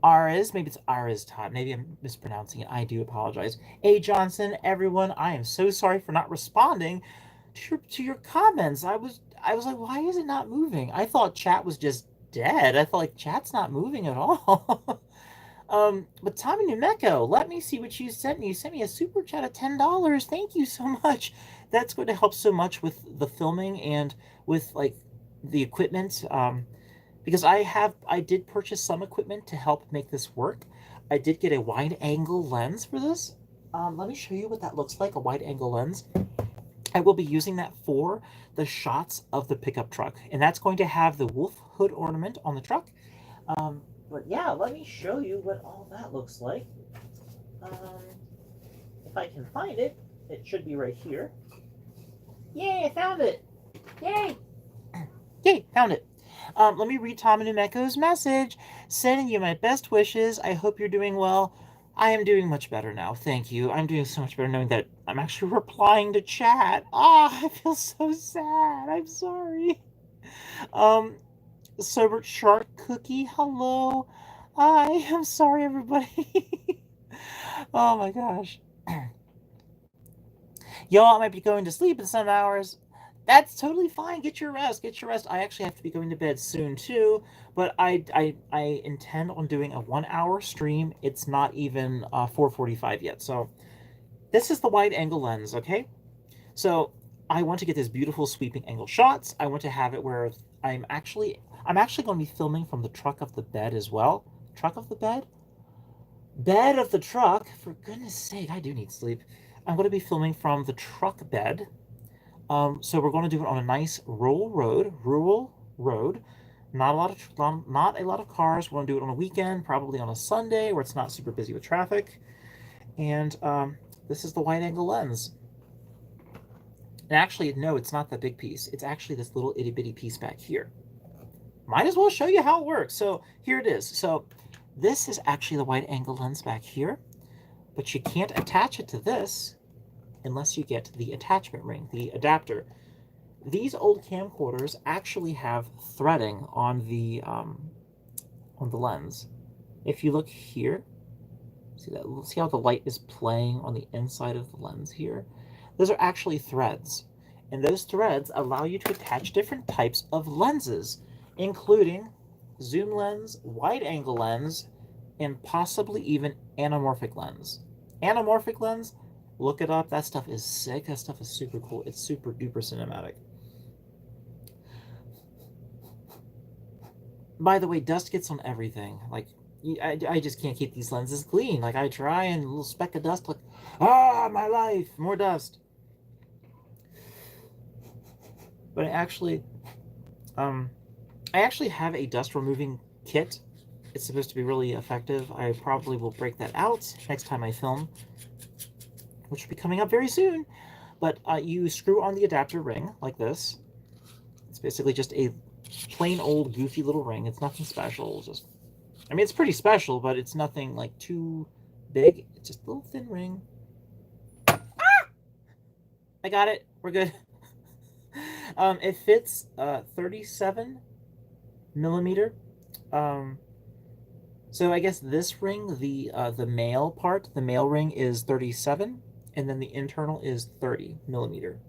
Maybe it's Ariz Todd. Maybe I'm mispronouncing it. I do apologize. A Johnson, everyone, I am so sorry for not responding to your comments. I was like, why is it not moving? I thought chat was just dead. I thought like chat's not moving at all. But Tommy Nemeko, let me see what you sent me. You sent me a super chat of $10. Thank you so much. That's going to help so much with the filming and with like the equipment. Because I did purchase some equipment to help make this work. I did get a wide angle lens for this. Let me show you what that looks like, a wide angle lens. I will be using that for the shots of the pickup truck, and that's going to have the wolf hood ornament on the truck. But yeah, let me show you what all that looks like. If I can find it, it should be right here. Yay, I found it! Yay! Yay, found it. Let me read Tom Numeko's message. Sending you my best wishes. I hope you're doing well. I am doing much better now. Thank you. I'm doing so much better knowing that I'm actually replying to chat. I feel so sad. I'm sorry. Sober Shark Cookie, hello. I am sorry, everybody. Oh my gosh. Y'all, I might be going to sleep in some hours. That's totally fine. Get your rest. Get your rest. I actually have to be going to bed soon too, but I intend on doing a 1 hour stream. It's not even 4:45 yet. So this is the wide angle lens, okay? So I want to get this beautiful sweeping angle shots. I want to have it where I'm actually going to be filming from the truck of the bed as well. Truck of the bed? Bed of the truck? For goodness sake, I do need sleep. I'm going to be filming from the truck bed. So we're going to do it on a nice rural road. Not a lot of cars. We're going to do it on a weekend, probably on a Sunday where it's not super busy with traffic. And this is the wide angle lens. And actually, no, it's not that big piece. It's actually this little itty bitty piece back here. Might as well show you how it works. So here it is. So this is actually the wide angle lens back here, but you can't attach it to this unless you get the attachment ring, the adapter. These old camcorders actually have threading on the lens. If you look here, see that? See how the light is playing on the inside of the lens here? Those are actually threads, and those threads allow you to attach different types of lenses, including zoom lens, wide angle lens, and possibly even anamorphic lens. Anamorphic lens, look it up. That stuff is sick. That stuff is super cool. It's super duper cinematic. By the way, dust gets on everything. Like, I just can't keep these lenses clean. Like, I try and a little speck of dust, like, my life, more dust. But I actually have a dust removing kit. It's supposed to be really effective. I probably will break that out next time I film, which will be coming up very soon. But you screw on the adapter ring like this. It's basically just a plain old goofy little ring. It's nothing special. I mean, it's pretty special, but it's nothing like too big. It's just a little thin ring. Ah! I got it. We're good. It fits 37 millimeter. So I guess this ring, the male part, the male ring is 37, and then the internal is 30 millimeter.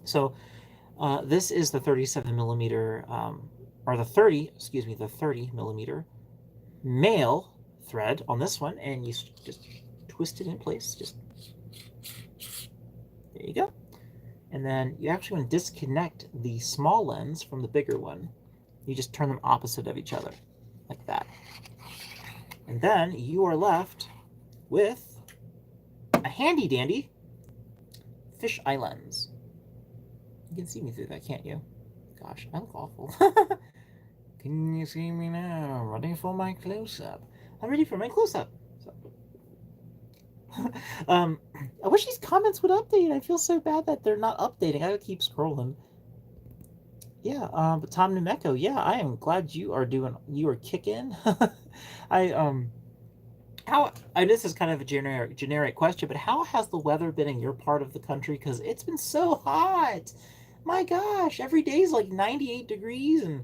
So this is the 37 millimeter, or the 30 millimeter male thread on this one, and you just twist it in place. Just there you go. And then you actually want to disconnect the small lens from the bigger one. You just turn them opposite of each other, like that. And then you are left with a handy dandy fisheye lens. You can see me through that, can't you? Gosh, I look awful. Can you see me now? Ready for my close-up. I'm ready for my close-up. So. I wish these comments would update. I feel so bad that they're not updating. I gotta keep scrolling. Yeah, but Tom Nemeko, yeah, I am glad you are kicking. This is kind of a generic question, but how has the weather been in your part of the country? Because it's been so hot. My gosh, every day is like 98 degrees, and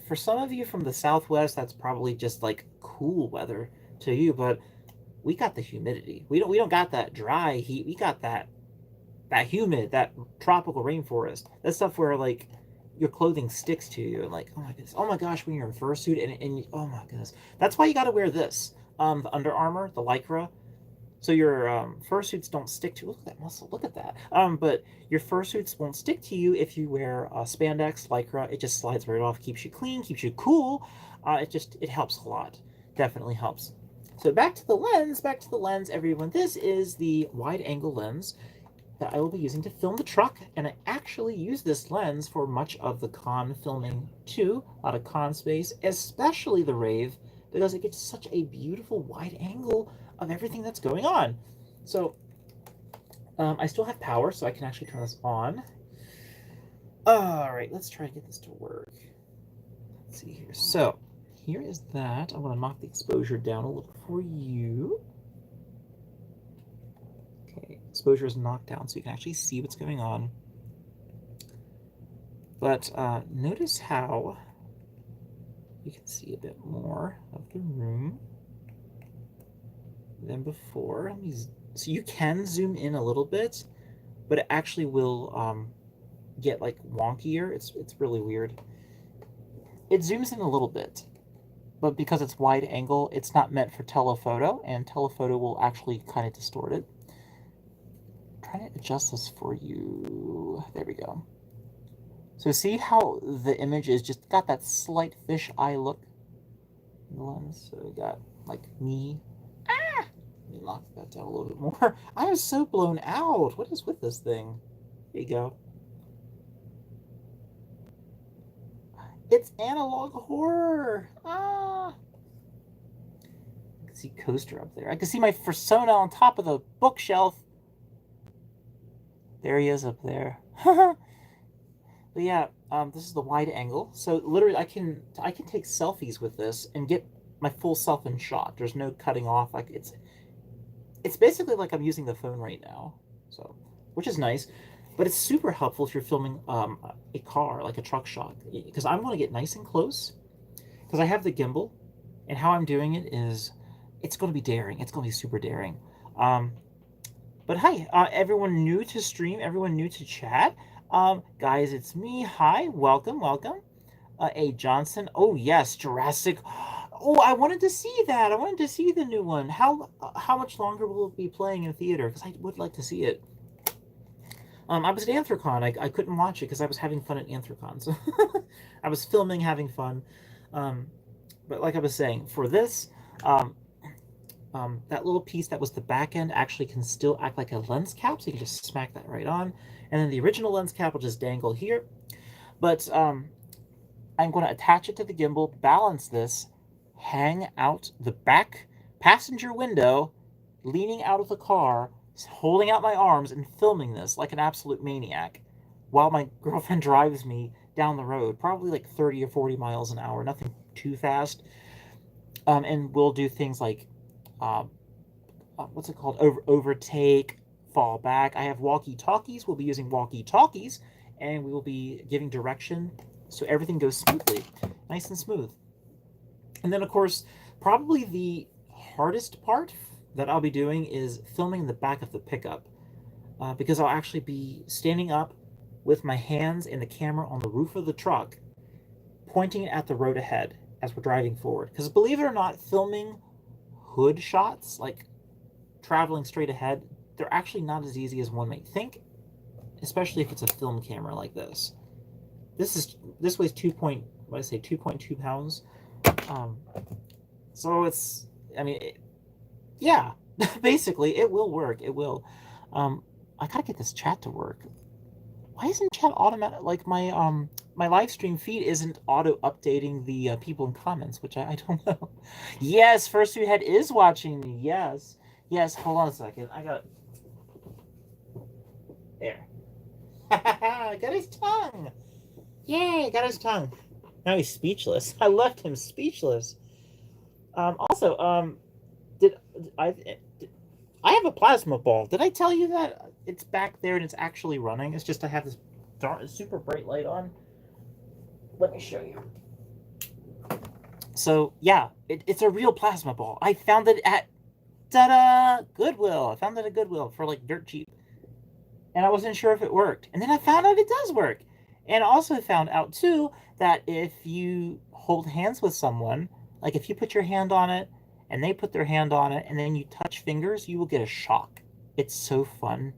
for some of you from the Southwest, that's probably just like cool weather to you. But we got the humidity. We don't got that dry heat. We got that humid, that tropical rainforest. That stuff where like your clothing sticks to you, and like, oh my goodness, oh my gosh, when you're in a fursuit, and oh my goodness, that's why you got to wear this. The Under Armour, the Lycra, so your fursuits don't stick to you. Look at that muscle, look at that. But your fursuits won't stick to you if you wear spandex, Lycra. It just slides right off, keeps you clean, keeps you cool. It helps a lot, definitely helps. So back to the lens, everyone. This is the wide angle lens that I will be using to film the truck, and I actually use this lens for much of the con filming too. A lot of con space, especially the rave, because it gets such a beautiful wide angle of everything that's going on. So I still have power, so I can actually turn this on. All right, let's try to get this to work. Let's see here. So here is that. I'm going to knock the exposure down a little for you. Okay, exposure is knocked down so you can actually see what's going on. But notice how you can see a bit more of the room than before. So you can zoom in a little bit, but it actually will get like wonkier. It's really weird. It zooms in a little bit, but because it's wide angle, it's not meant for telephoto, and telephoto will actually kind of distort it. I'm trying to adjust this for you. There we go. So see how the image is just got that slight fish eye look in the lens? So we got like me. Ah! Let me knock that down a little bit more. I am so blown out. What is with this thing? There you go. It's analog horror. Ah! I can see Coaster up there. I can see my persona on top of the bookshelf. There he is up there. But yeah, this is the wide angle. So literally, I can take selfies with this and get my full self in shot. There's no cutting off. Like it's basically like I'm using the phone right now. So, which is nice, but it's super helpful if you're filming a car, like a truck shot, because I'm going to get nice and close because I have the gimbal, and how I'm doing it is it's going to be daring. It's going to be super daring. But hi, everyone new to stream, everyone new to chat. Guys, it's me. Hi, welcome, welcome. A Johnson. Oh yes, Jurassic. Oh, I wanted to see that. I wanted to see the new one. How much longer will it be playing in theater? Because I would like to see it. I was at Anthrocon. I couldn't watch it because I was having fun at Anthrocon. So I was filming, having fun. But like I was saying, for this, that little piece that was the back end actually can still act like a lens cap, so you can just smack that right on. And then the original lens cap will just dangle here. But I'm going to attach it to the gimbal, balance this, hang out the back passenger window, leaning out of the car, holding out my arms and filming this like an absolute maniac while my girlfriend drives me down the road, probably like 30 or 40 miles an hour, nothing too fast. And we'll do things like what's it called? Overtake, fall back. I have walkie-talkies. We'll be using walkie-talkies, and we will be giving direction so everything goes smoothly, nice and smooth. And then, of course, probably the hardest part that I'll be doing is filming the back of the pickup, because I'll actually be standing up with my hands and the camera on the roof of the truck, pointing it at the road ahead as we're driving forward. Because believe it or not, filming hood shots, like traveling straight ahead, they're actually not as easy as one might think, especially if it's a film camera like this. This weighs 2.2 pounds. So it's, I mean, yeah, basically it will work. It will. I gotta get this chat to work. Why isn't chat automatic? Like my live stream feed isn't auto updating the people in comments, which I don't know. Yes, Fursuit Head is watching me. Yes. Hold on a second. I got there. Got his tongue. Yay! Got his tongue. Now he's speechless. I left him speechless. Also, did I have a plasma ball? Did I tell you that it's back there and it's actually running? It's just I have this super bright light on. Let me show you. So yeah, it's a real plasma ball. I found it at Goodwill. I found it at Goodwill for like dirt cheap, and I wasn't sure if it worked. And then I found out it does work, and I also found out too that if you hold hands with someone, like if you put your hand on it and they put their hand on it, and then you touch fingers, you will get a shock. It's so fun.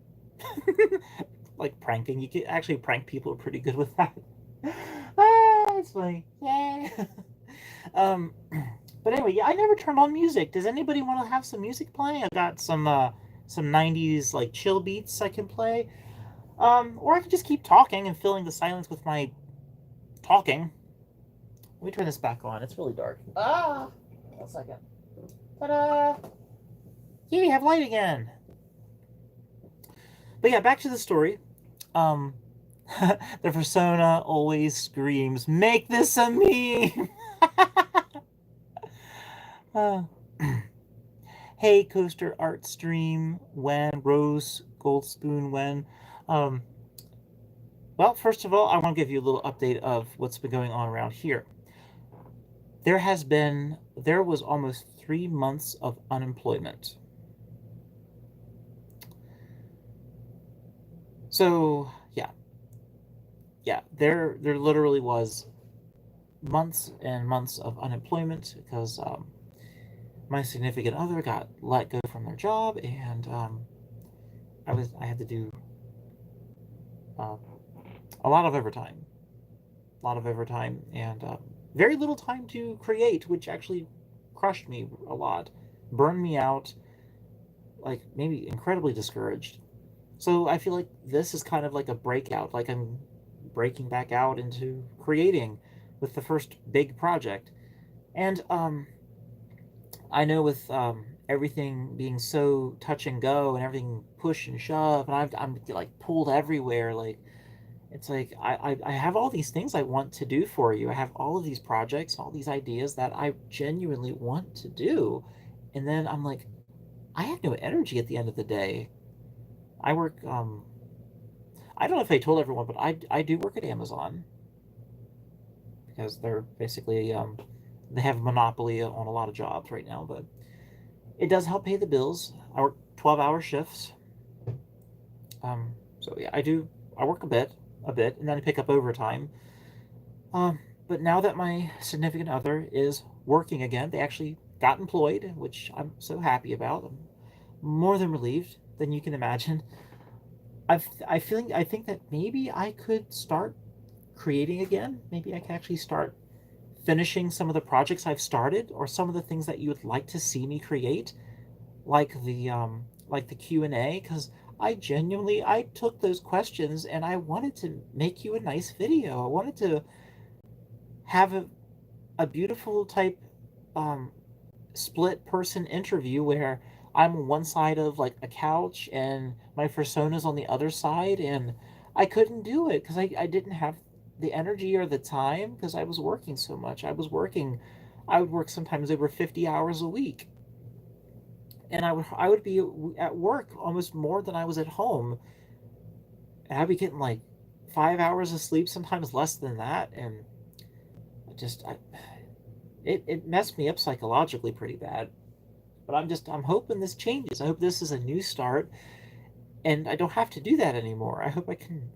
Like pranking. You can actually prank people pretty good with that. It's funny. Yay. But anyway, yeah, I never turned on music. Does anybody want to have some music playing? I've got some 90s like chill beats I can play. Or I can just keep talking and filling the silence with my talking. Let me turn this back on. It's really dark. 1 second. Ta-da! Here we have light again. But yeah, back to the story. The persona always screams, "Make this a meme!" Hey, Coaster Art Stream, when? Rose Gold Spoon, when? Well, first of all, I want to give you a little update of what's been going on around here. There was almost 3 months of unemployment. So, yeah. yeah, there literally was months and months of unemployment because my significant other got let go from their job, and I had to do uh, a lot of overtime, and very little time to create, which actually crushed me a lot, burned me out, like maybe incredibly discouraged. So I feel like this is kind of like a breakout, like I'm breaking back out into creating with the first big project. And I know with everything being so touch and go and everything push and shove, and I'm like pulled everywhere. Like it's like I have all these things I want to do for you. I have all of these projects, all these ideas that I genuinely want to do, and then I'm like, I have no energy at the end of the day. I work. I don't know if I told everyone, but I do work at Amazon because they're basically they have a monopoly on a lot of jobs right now, but it does help pay the bills. I work 12-hour shifts. So yeah, I do. I work a bit, and then I pick up overtime. But now that my significant other is working again, they actually got employed, which I'm so happy about. I'm more than relieved than you can imagine. I think that maybe I could start creating again. Maybe I can actually start finishing some of the projects I've started, or some of the things that you would like to see me create, like the Q&A, because I took those questions and I wanted to make you a nice video. I wanted to have a beautiful type um, split person interview where I'm on one side of like a couch and my persona's on the other side, and I couldn't do it because I didn't have the energy or the time because I was working so much. I would work sometimes over 50 hours a week, and I would be at work almost more than I was at home, and I'd be getting like 5 hours of sleep, sometimes less than that, and I just I, it messed me up psychologically pretty bad. But I'm hoping this changes. I hope this is a new start, and I don't have to do that anymore. I hope I can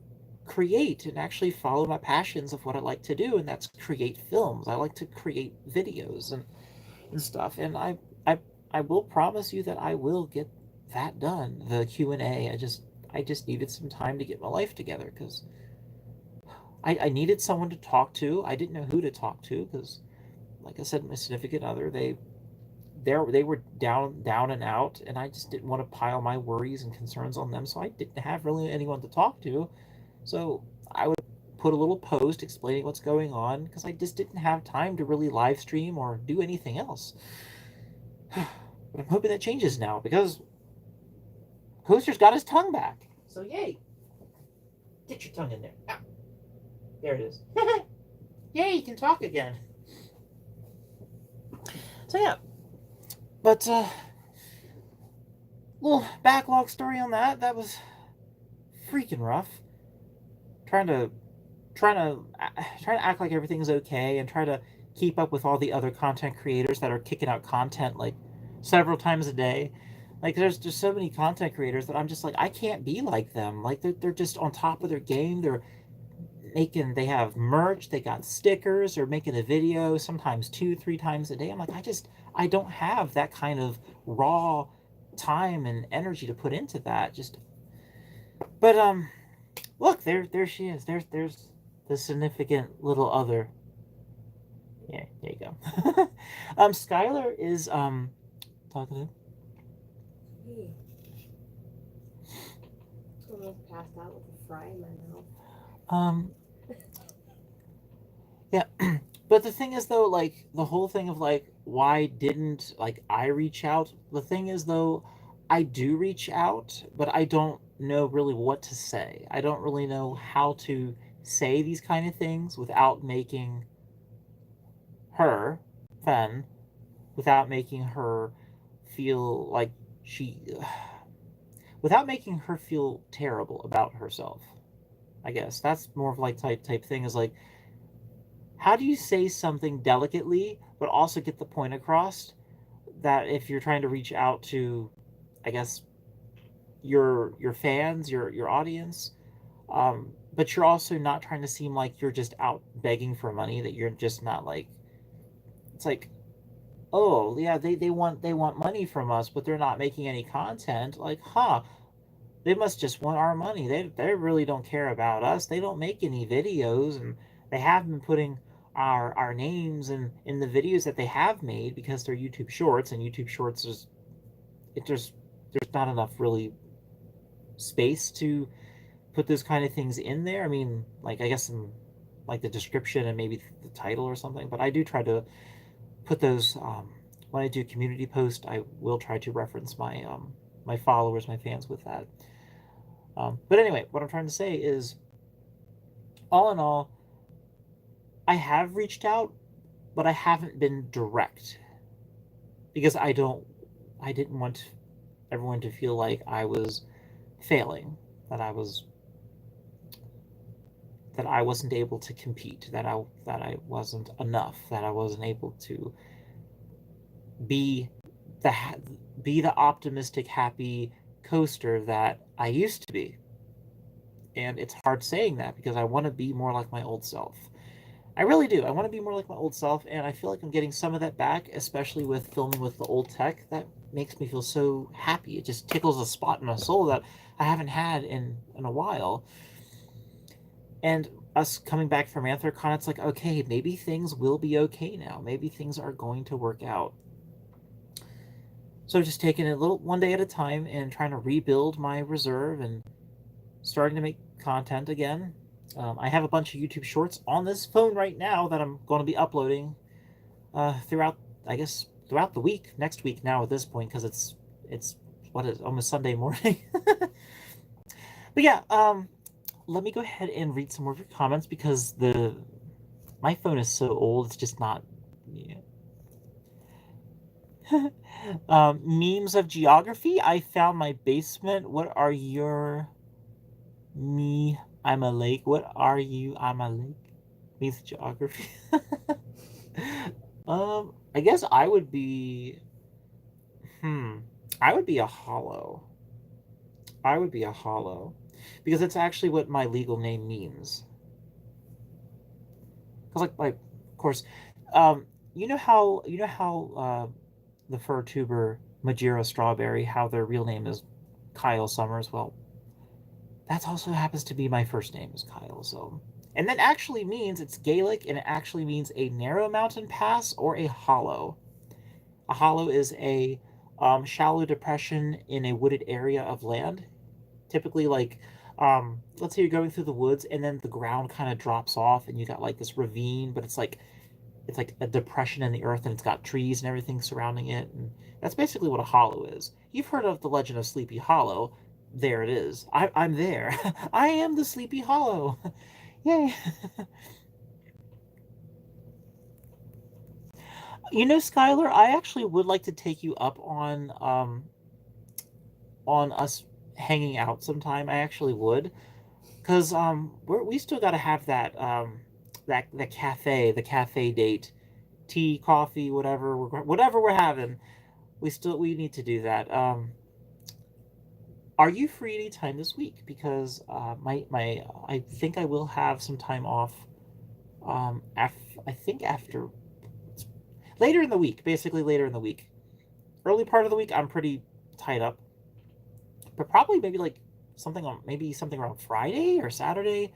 create and actually follow my passions of what I like to do, and that's create films. I like to create videos and stuff, and I will promise you that I will get that done. The Q&A. I just needed some time to get my life together because I needed someone to talk to. I didn't know who to talk to because, like I said, my significant other, they were down and out, and I just didn't want to pile my worries and concerns on them, so I didn't have really anyone to talk to. So I would put a little post explaining what's going on because I just didn't have time to really live stream or do anything else. But I'm hoping that changes now because Coaster's got his tongue back. So yay! Get your tongue in there. Ah, there it is. Yay! You can talk again. So yeah, but little backlog story on that. That was freaking rough. Trying to trying to act like everything's okay and try to keep up with all the other content creators that are kicking out content like several times a day. Like there's just so many content creators that I'm just like I can't be like them. Like they're just on top of their game. They have merch, they got stickers, they're making a video sometimes 2 3 times a day. I'm like I don't have that kind of raw time and energy to put into that. Just but look, there she is. There's the significant little other. Yeah, there you go. Skylar is talking Hey, almost passed out with a fry in my mouth. to. Yeah, but the thing is though, like the whole thing of like why didn't like I reach out? The thing is though, I do reach out, but I don't know really what to say. I don't really know how to say these kind of things without making her, Fen, without making her feel like she without making her feel terrible about herself. I guess that's more of like type thing is like how do you say something delicately but also get the point across that if you're trying to reach out to, I guess, your fans, your audience, but you're also not trying to seem like you're just out begging for money, that you're just not like, it's like, oh yeah, they want money from us, but they're not making any content. Like, huh, they must just want our money. They really don't care about us. They don't make any videos, and they have been putting our names in the videos that they have made because they're YouTube Shorts, and YouTube Shorts is it there's not enough really space to put those kind of things in there. I mean, like, I guess in like the description and maybe the title or something, but I do try to put those when I do community post. I will try to reference my followers, my fans with that. But anyway, what I'm trying to say is, all in all, I have reached out, but I haven't been direct because I didn't want everyone to feel like I was failing, that I wasn't able to compete, that I wasn't enough, that I wasn't able to be the be the optimistic, happy coaster that I used to be. And it's hard saying that because I want to be more like my old self. I really do. I want to be more like my old self, and I feel like I'm getting some of that back, especially with filming with the old tech. That makes me feel so happy. It just tickles a spot in my soul that I haven't had in a while. And us coming back from Anthrocon, it's like, okay, maybe things will be okay now. Maybe things are going to work out. So just taking it a little one day at a time and trying to rebuild my reserve and starting to make content again. I have a bunch of YouTube shorts on this phone right now that I'm going to be uploading throughout, I guess, throughout the week, next week now at this point, because it's what is it, almost Sunday morning. But yeah, let me go ahead and read some more of your comments because the my phone is so old, it's just not. Yeah. Memes of geography. I found my basement. What are your me? I'm a lake. What are you? I'm a lake. Memes of geography. I guess I would be. Hmm. I would be a hollow. I would be a hollow, because it's actually what my legal name means. Because like of course, you know how the fur tuber Majira Strawberry, how their real name is Kyle Summers. Well, that also happens to be my first name is Kyle. So, and that actually means it's Gaelic, and it actually means a narrow mountain pass or a hollow. A hollow is a shallow depression in a wooded area of land. Typically, like, let's say you're going through the woods and then the ground kind of drops off and you got like this ravine, but it's like a depression in the earth and it's got trees and everything surrounding it. And that's basically what a hollow is. You've heard of the legend of Sleepy Hollow. There it is. I'm there. I am the Sleepy Hollow. Yay. You know, Skylar, I actually would like to take you up on us hanging out sometime. I actually would, because we still got to have that cafe, the cafe date, tea, coffee, whatever we're having. We need to do that. Are you free anytime this week? Because my I think I will have some time off. I think after later in the week, basically later in the week. Early part of the week, I'm pretty tied up, but probably maybe something around Friday or Saturday,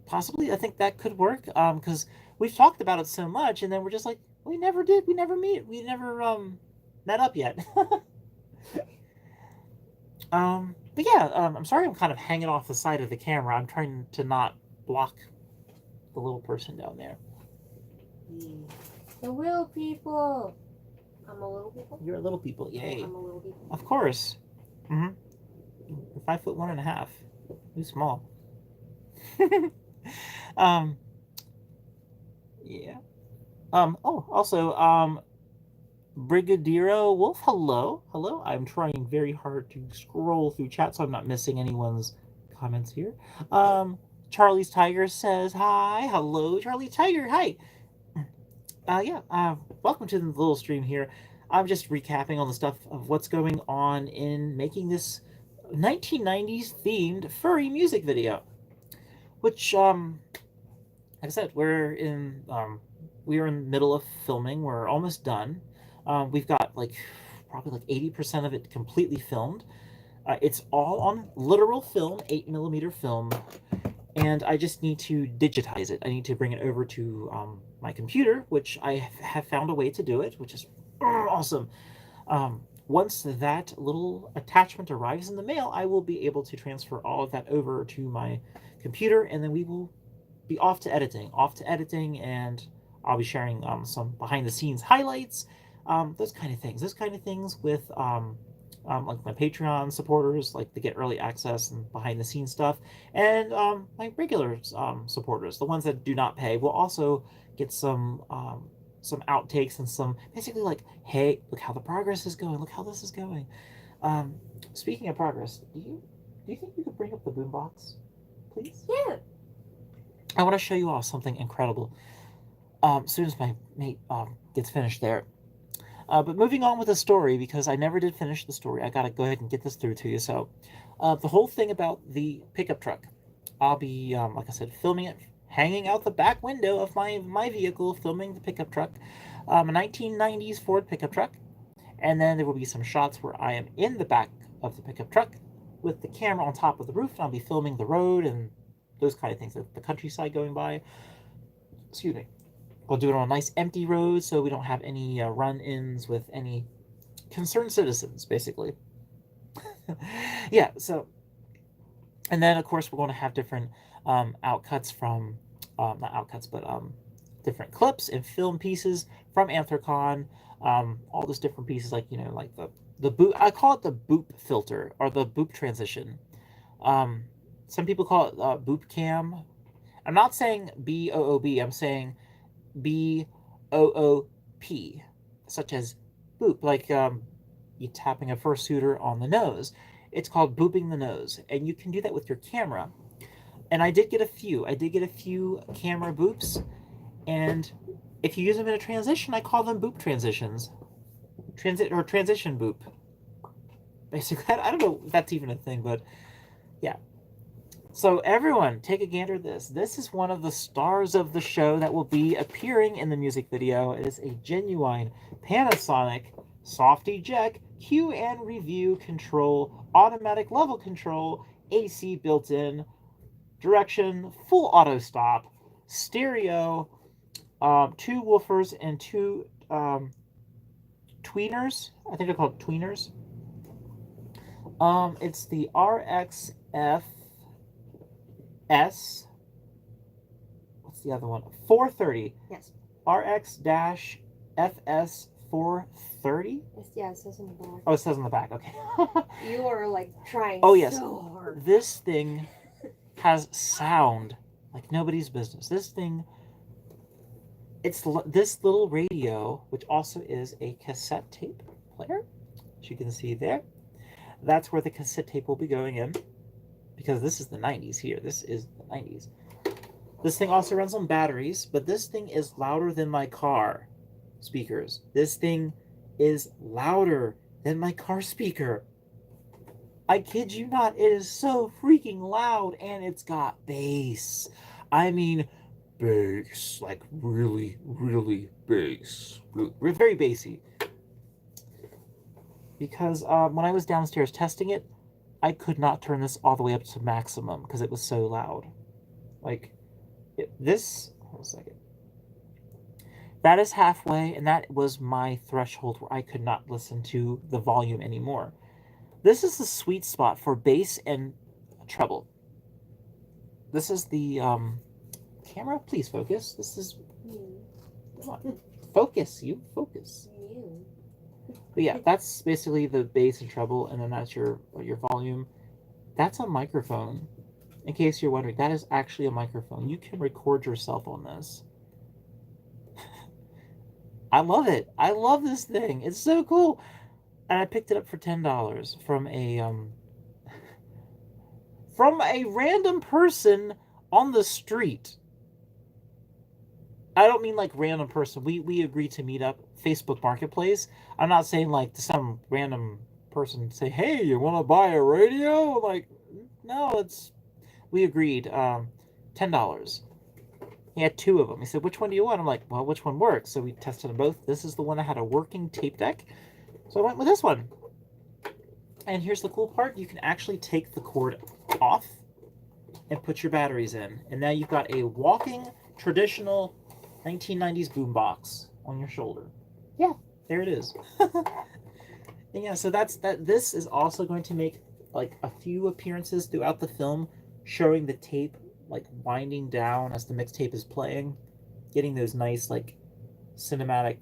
possibly. I think that could work. Because we've talked about it so much, and then we're just like, we never meet, we never met up yet. But yeah, I'm sorry, I'm kind of hanging off the side of the camera. I'm trying to not block the little person down there. The little people. I'm a little people. You're a little people, yay! I'm a little people. Of course. Mm-hmm. 5'1.5". Too small. um. Yeah. Oh, also, Brigadiro Wolf. Hello, hello. I'm trying very hard to scroll through chat so I'm not missing anyone's comments here. Charlie's Tiger says hi. Hello, Charlie Tiger. Hi. Yeah. Welcome to the little stream here. I'm just recapping on the stuff of what's going on in making this 1990s themed furry music video, which like I said, we are in the middle of filming. We're almost done. We've got like probably like 80% of it completely filmed. It's all on literal film, 8mm film, and I just need to digitize it. I need to bring it over to my computer, which I have found a way to do it, which is awesome. Once that little attachment arrives in the mail, I will be able to transfer all of that over to my computer, and then we will be off to editing, and I'll be sharing some behind the scenes highlights, those kind of things. Those kind of things with like my Patreon supporters, like to get early access and behind the scenes stuff, and my regular supporters, the ones that do not pay, will also get some outtakes and some basically like, hey, look how the progress is going. Look how this is going. Um, Speaking of progress, do you think you could bring up the boombox, please? Yeah. I want to show you all something incredible. As soon as my mate gets finished there. But moving on with the story, because I never did finish the story, I gotta go ahead and get this through to you. So, the whole thing about the pickup truck, I'll be, like I said, filming it, hanging out the back window of my vehicle, filming the pickup truck, a 1990s Ford pickup truck, and then there will be some shots where I am in the back of the pickup truck with the camera on top of the roof, and I'll be filming the road and those kind of things, the countryside going by. Excuse me. We'll do it on a nice empty road so we don't have any run-ins with any concerned citizens, basically. Yeah, so, and then of course we're going to have different outcuts from, not outcuts, but different clips and film pieces from Anthrocon, all those different pieces, like, like the boop, I call it the boop filter, or the boop transition. Some people call it boop cam. I'm not saying B-O-O-B, I'm saying B-O-O-P, such as boop, like you tapping a fursuiter on the nose. It's called booping the nose, and you can do that with your camera. And I did get a few. I did get a few camera boops, and if you use them in a transition, I call them boop transitions. Transition boop. Basically, I don't know if that's even a thing, but yeah. So everyone, take a gander at this. This is one of the stars of the show that will be appearing in the music video. It is a genuine Panasonic soft eject cue and review control, automatic level control, AC built-in, direction, full auto stop, stereo, two woofers and two tweeners. I think they're called tweeners. It's the RXF S. What's the other one? 430. Yes. RX-FS 430. Yeah, it says in the back. Oh, it says on the back. Okay. You are like trying. Oh yes. So hard. This thing has sound like nobody's business. This thing. It's this little radio, which also is a cassette tape player, as you can see there. That's where the cassette tape will be going in, because this is the 90s here. This is the 90s. This thing also runs on batteries, but this thing is louder than my car speakers. This thing is louder than my car speaker. I kid you not, it is so freaking loud, and it's got bass. I mean, bass, like really, really bass. Very bassy. Because when I was downstairs testing it, I could not turn this all the way up to maximum because it was so loud. Like, hold on a second. That is halfway, and that was my threshold where I could not listen to the volume anymore. This is the sweet spot for bass and treble. This is the camera. Please focus. This is come on. Focus. You focus. But yeah, that's basically the bass and treble, and then that's your volume. That's a microphone. In case you're wondering, that is actually a microphone. You can record yourself on this. I love it. I love this thing. It's so cool. And I picked it up for $10 from a random person on the street. I don't mean like random person. We agreed to meet up Facebook Marketplace. I'm not saying like some random person say, "Hey, you want to buy a radio?" I'm like, no, we agreed, $10. He had two of them. He said, "Which one do you want?" I'm like, "Well, which one works?" So we tested them both. This is the one that had a working tape deck, so I went with this one. And here's the cool part: you can actually take the cord off and put your batteries in, and now you've got a walking traditional 1990s boombox on your shoulder. Yeah, there it is. And yeah, so that's that. This is also going to make like a few appearances throughout the film, showing the tape like winding down as the mixtape is playing, getting those nice like cinematic,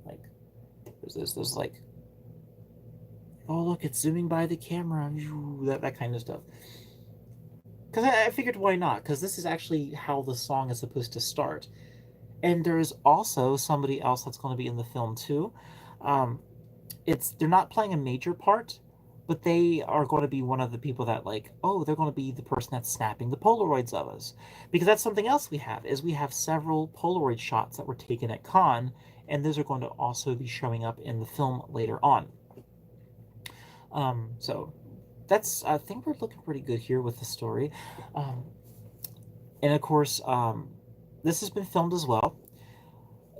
like there's like, oh look, it's zooming by the camera, that kind of stuff. Because I figured, why not? Because this is actually how the song is supposed to start. And there's also somebody else that's going to be in the film too. Um, they're not playing a major part, but they are going to be one of the people that like, oh, they're going to be the person that's snapping the Polaroids of us, because that's something else we have several Polaroid shots that were taken at con, and those are going to also be showing up in the film later on. So I think we're looking pretty good here with the story. And of course, this has been filmed as well.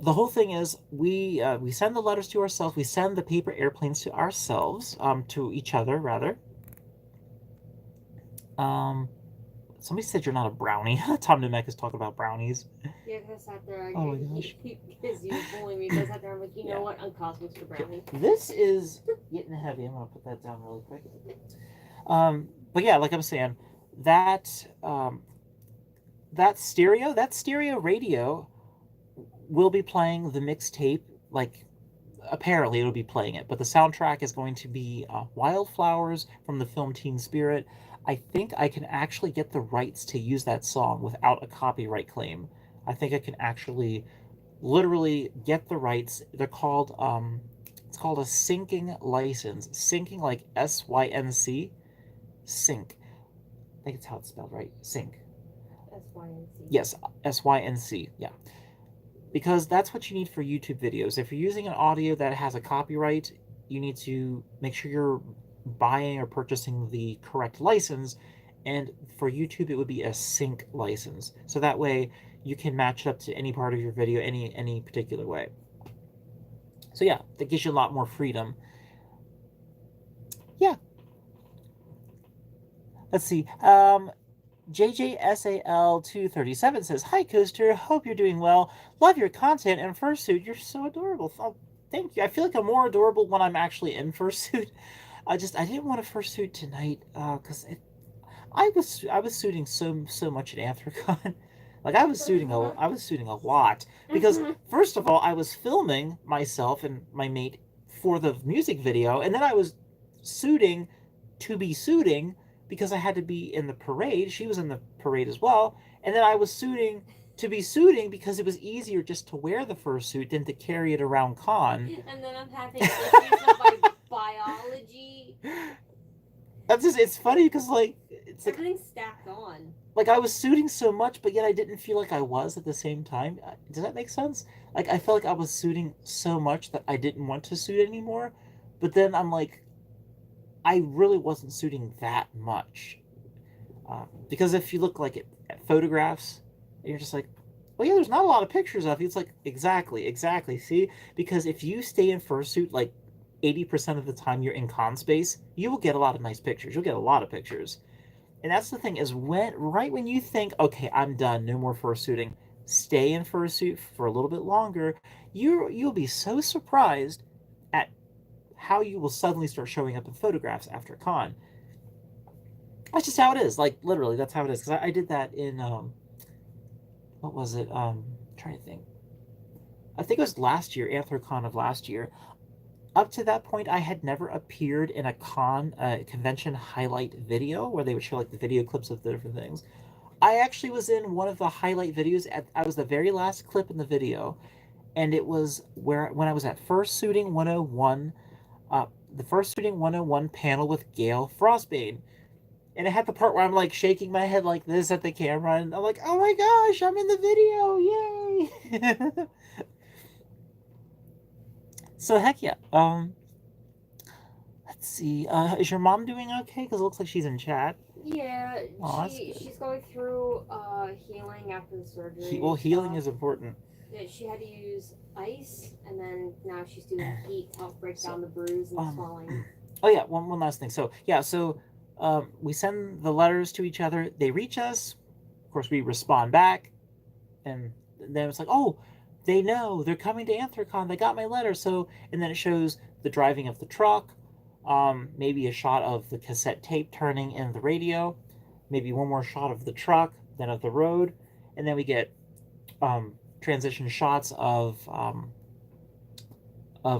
The whole thing is we send the letters to ourselves. We send the paper airplanes to ourselves, to each other rather. Somebody said you're not a brownie. Tom Nemec is talking about brownies. Yeah, because I sat there. Oh my gosh. Because you were bullying me. Because I sat there, I'm like, you know what? Uncause Mr. Brownie. This is getting heavy. I'm gonna put that down really quick. But yeah, like I'm saying, that stereo radio will be playing the mixtape. Like, apparently it'll be playing it, but the soundtrack is going to be Wildflowers from the film Teen Spirit. I think I can actually get the rights to use that song without a copyright claim. I think I can actually literally get the rights. They're called it's called a syncing license. Syncing, like SYNC. Sync. I think it's how it's spelled, right? Sync. SYNC. Yes, SYNC. Yeah. Because that's what you need for YouTube videos. If you're using an audio that has a copyright, you need to make sure you're buying or purchasing the correct license. And for YouTube, it would be a sync license. So that way you can match it up to any part of your video any particular way. So yeah, that gives you a lot more freedom. Yeah. Let's see. JJSAL237 says, "Hi, Coaster. Hope you're doing well. Love your content and fursuit. You're so adorable." Oh, thank you. I feel like I'm more adorable when I'm actually in fursuit. I didn't want a fursuit tonight because I was suiting so much at Anthrocon. Like I was suiting a lot because first of all I was filming myself and my mate for the music video, and then I was suiting to be suiting because I had to be in the parade. She was in the parade as well, and then I was suiting to be suiting because it was easier just to wear the fursuit than to carry it around con. And then I'm having issues with my biology. It's funny because like it's like everything's stacked on. Like I was suiting so much, but yet I didn't feel like I was at the same time. Does that make sense? Like I felt like I was suiting so much that I didn't want to suit anymore, but then I'm like, I really wasn't suiting that much. Because if you look like at photographs, you're just like, well, yeah, there's not a lot of pictures of you. It's like, exactly. See? Because if you stay in fursuit like 80% of the time you're in con space, you will get a lot of nice pictures. You'll get a lot of pictures. And that's the thing is right when you think, okay, I'm done, no more fursuiting, stay in fursuit for a little bit longer, you'll be so surprised at how you will suddenly start showing up in photographs after con. That's just how it is. Like literally, that's how it is. Because I did that in what was it? I'm trying to think. I think it was last year, Anthrocon of last year. Up to that point, I had never appeared in a convention highlight video where they would show like the video clips of the different things. I actually was in one of the highlight videos. I was the very last clip in the video, and it was when I was at Fursuiting 101, the Fursuiting 101 panel with Gail Frostbane. And it had the part where I'm like shaking my head like this at the camera, and I'm like, oh my gosh, I'm in the video, yay! So heck yeah. Let's Let's see. Is your mom doing okay? Because it looks like she's in chat. Yeah, Oh, that's good. she's going through healing after the surgery Well, and healing stuff. is important. Yeah, she had to use ice, and then now she's doing heat to help break So, down the bruise and the um, swelling. oh yeah, one last thing. So yeah, so we send the letters to each other. They reach us. Of course, we respond back, and then it's like, oh, they know they're coming to Anthrocon. They got my letter. So, and then it shows the driving of the truck. Maybe a shot of the cassette tape turning in the radio. Maybe one more shot of the truck, then of the road, and then we get transition shots of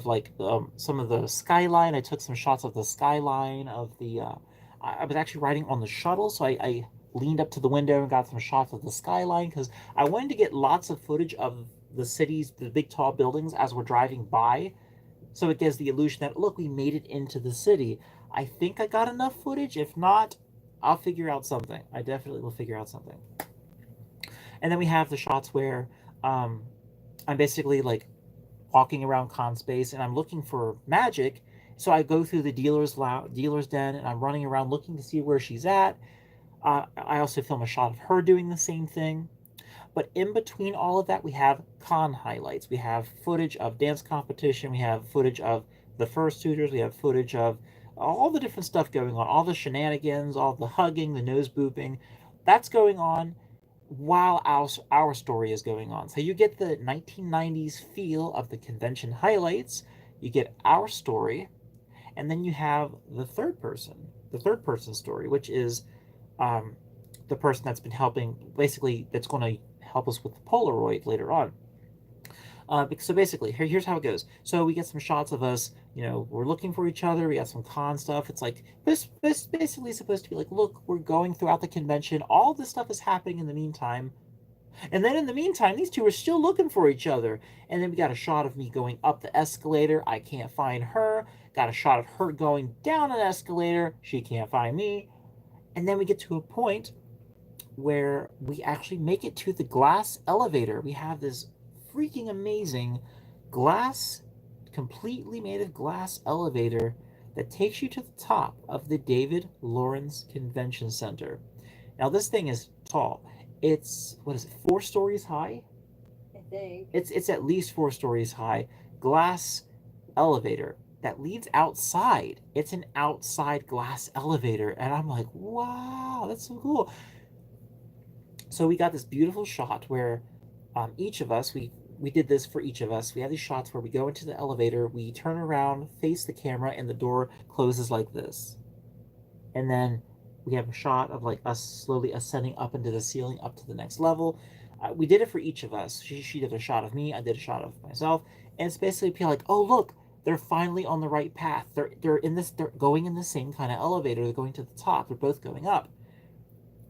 like some of the skyline. I took some shots of the skyline of the. I was actually riding on the shuttle, so I leaned up to the window and got some shots of the skyline because I wanted to get lots of footage of the cities, the big tall buildings as we're driving by, so it gives the illusion that look, we made it into the city. I think I got enough footage. If not, I'll figure out something. I definitely will figure out something. And then we have the shots where um, I'm basically like walking around con space and I'm looking for magic. So I go through the dealer's den and I'm running around looking to see where she's at. I also film a shot of her doing the same thing. But in between all of that, we have con highlights. We have footage of dance competition. We have footage of the fursuiters. We have footage of all the different stuff going on, all the shenanigans, all the hugging, the nose booping. That's going on while our story is going on. So you get the 1990s feel of the convention highlights, you get our story, and then you have the third person story, which is um, the person that's been helping, basically, that's going to help us with the Polaroid later on. So basically, here's how it goes. So we get some shots of us, we're looking for each other. We got some con stuff. It's like this basically supposed to be like, look, we're going throughout the convention. All this stuff is happening in the meantime. And then in the meantime, these two are still looking for each other. And then we got a shot of me going up the escalator. I can't find her. Got a shot of her going down an escalator. She can't find me. And then we get to a point where we actually make it to the glass elevator. We have this freaking amazing glass, completely made of glass elevator that takes you to the top of the David Lawrence Convention Center. Now, this thing is tall. It's, what is it, 4 stories high? I think. It's at least 4 stories high. Glass elevator that leads outside. It's an outside glass elevator. And I'm like, wow, that's so cool. So we got this beautiful shot where each of us, we did this for each of us. We have these shots where we go into the elevator, we turn around, face the camera, and the door closes like this. And then we have a shot of like us slowly ascending up into the ceiling, up to the next level. We did it for each of us. She did a shot of me, I did a shot of myself, and it's basically like, oh look, they're finally on the right path. They're going in the same kind of elevator. They're going to the top. They're both going up.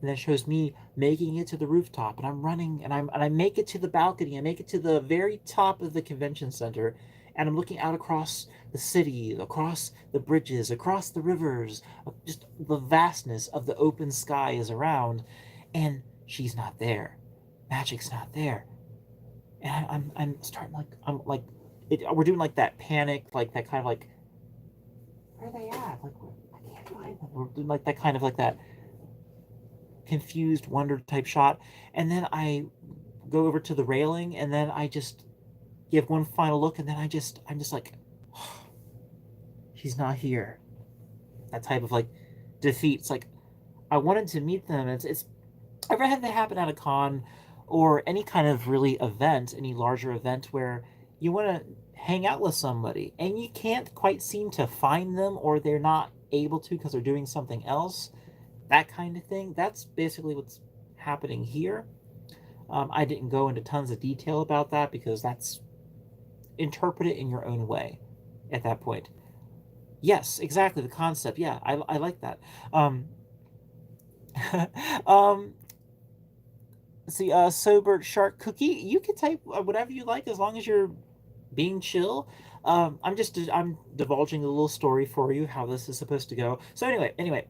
And then it shows me making it to the rooftop, and I'm running, and I make it to the balcony. I make it to the very top of the convention center, and I'm looking out across the city, across the bridges, across the rivers. Just the vastness of the open sky is around, and she's not there. Magic's not there, and I'm starting like we're doing like that panic, like that kind of like, where are they at? Like, I can't find them. We're doing like that kind of like that confused wonder type shot, and then I go over to the railing, and then I just give one final look, and then I'm just like, oh, she's not here. That type of like defeat. It's like I wanted to meet them. It's ever had that happen at a con or any kind of really event, any larger event where you want to hang out with somebody and you can't quite seem to find them, or they're not able to because they're doing something else, that kind of thing. That's basically what's happening here. I didn't go into tons of detail about that because that's, interpret it in your own way at that point. Yes, exactly, the concept. Yeah, I like that. Um, um, see, sober shark cookie. You can type whatever you like as long as you're being chill. I'm divulging a little story for you how this is supposed to go. So anyway,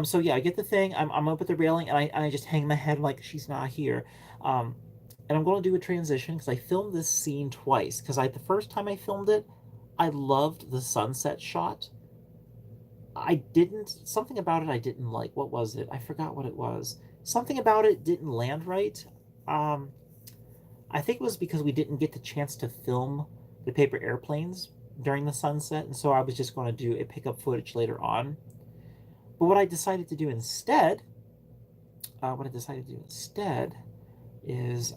so yeah, I get the thing. I'm up at the railing, and I just hang my head like she's not here. Um, and I'm going to do a transition because I filmed this scene twice. Because the first time I filmed it, I loved the sunset shot. something about it I didn't like. What was it? I forgot what it was. Something about it didn't land right. Um, I think it was because we didn't get the chance to film the paper airplanes during the sunset, and so I was just going to do a pickup footage later on. But what I decided to do instead, is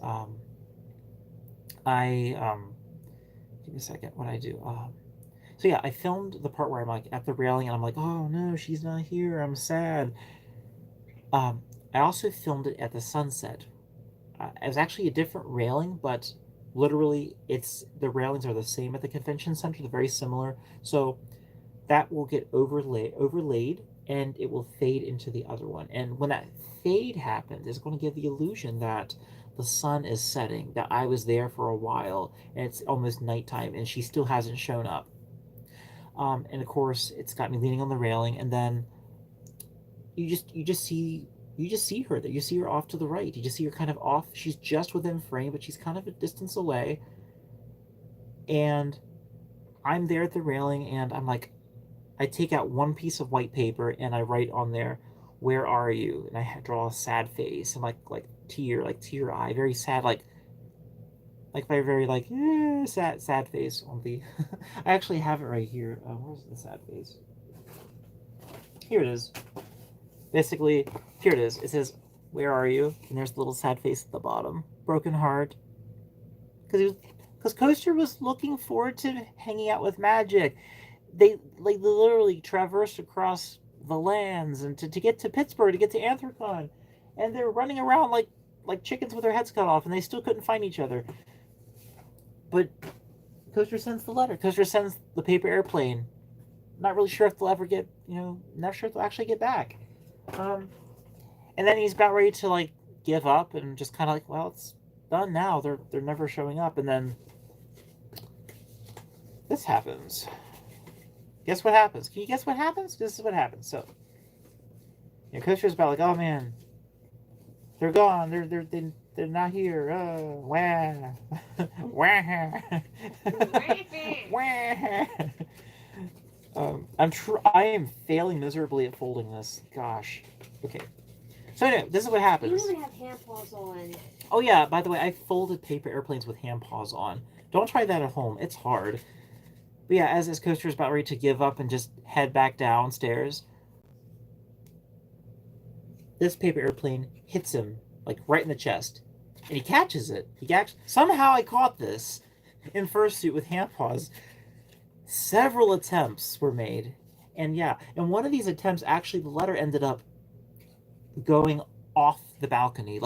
I give me a second. What I do? So yeah, I filmed the part where I'm like at the railing, and I'm like, oh no, she's not here. I'm sad. Um, I also filmed it at the sunset. It was actually a different railing, but literally, it's the railings are the same at the convention center. They're very similar. So that will get overlaid, and it will fade into the other one. And when that fade happens, it's going to give the illusion that the sun is setting, that I was there for a while, and it's almost nighttime, and she still hasn't shown up. And of course, it's got me leaning on the railing, and then you just see her. That you see her off to the right. You just see her kind of off. She's just within frame, but she's kind of a distance away. And I'm there at the railing, and I'm like, I take out one piece of white paper and I write on there, "Where are you?" And I draw a sad face and like tear eye, very sad, like my very sad face on the. I actually have it right here. Where's the sad face? Here it is. Basically, here it is. It says, "Where are you?" And there's the little sad face at the bottom, broken heart, because Coaster was looking forward to hanging out with Magic. They literally traversed across the lands and to get to Pittsburgh, to get to Anthrocon, and they're running around like chickens with their heads cut off, and they still couldn't find each other. But Coaster sends the letter. Coaster sends the paper airplane. Not really sure if they'll ever get, not sure if they'll actually get back. And then he's about ready to give up and just kind of well, it's done now. They're never showing up, and then this happens. Guess what happens? Can you guess what happens? This is what happens. So, Coaster's about oh man, they're gone. They're not here. Wah, wah, wah. I am failing miserably at folding this. Gosh. Okay. So anyway, this is what happens. You even have hand paws on. Oh yeah. By the way, I folded paper airplanes with hand paws on. Don't try that at home. It's hard. But yeah, as Coaster's about ready to give up and just head back downstairs, this paper airplane hits him right in the chest, and he catches it. Somehow I caught this in fursuit with hand paws. Several attempts were made, and one of these attempts actually the letter ended up going off the balcony.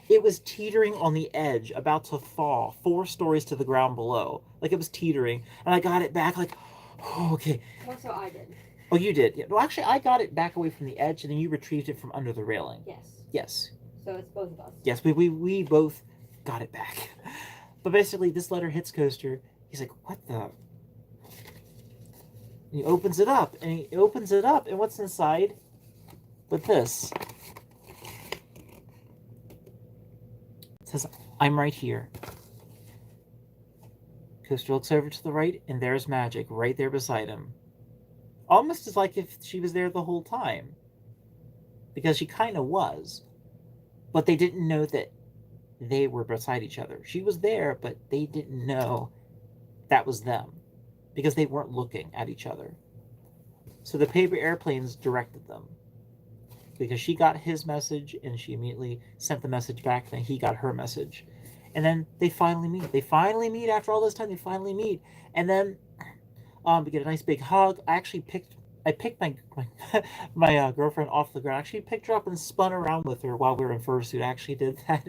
It was teetering on the edge, about to fall 4 stories to the ground below. It was teetering, and I got it back. Oh, okay. Also, I did. Oh, you did. Yeah. Well, actually, I got it back away from the edge, and then you retrieved it from under the railing. Yes. Yes. So it's both of us. Yes, we both got it back. But basically, this letter hits Coaster. He's like, "What the?" And he opens it up, and what's inside? But this. It says, "I'm right here." Coaster looks over to the right, and there's Magic right there beside him. Almost as like if she was there the whole time. Because she kind of was. But they didn't know that they were beside each other. She was there, but they didn't know that was them. Because they weren't looking at each other. So the paper airplanes directed them. Because she got his message, and she immediately sent the message back, and then he got her message. And then they finally meet. After all this time, they finally meet. And then we get a nice big hug. I picked my girlfriend off the ground. I actually picked her up and spun around with her while we were in fursuit. I actually did that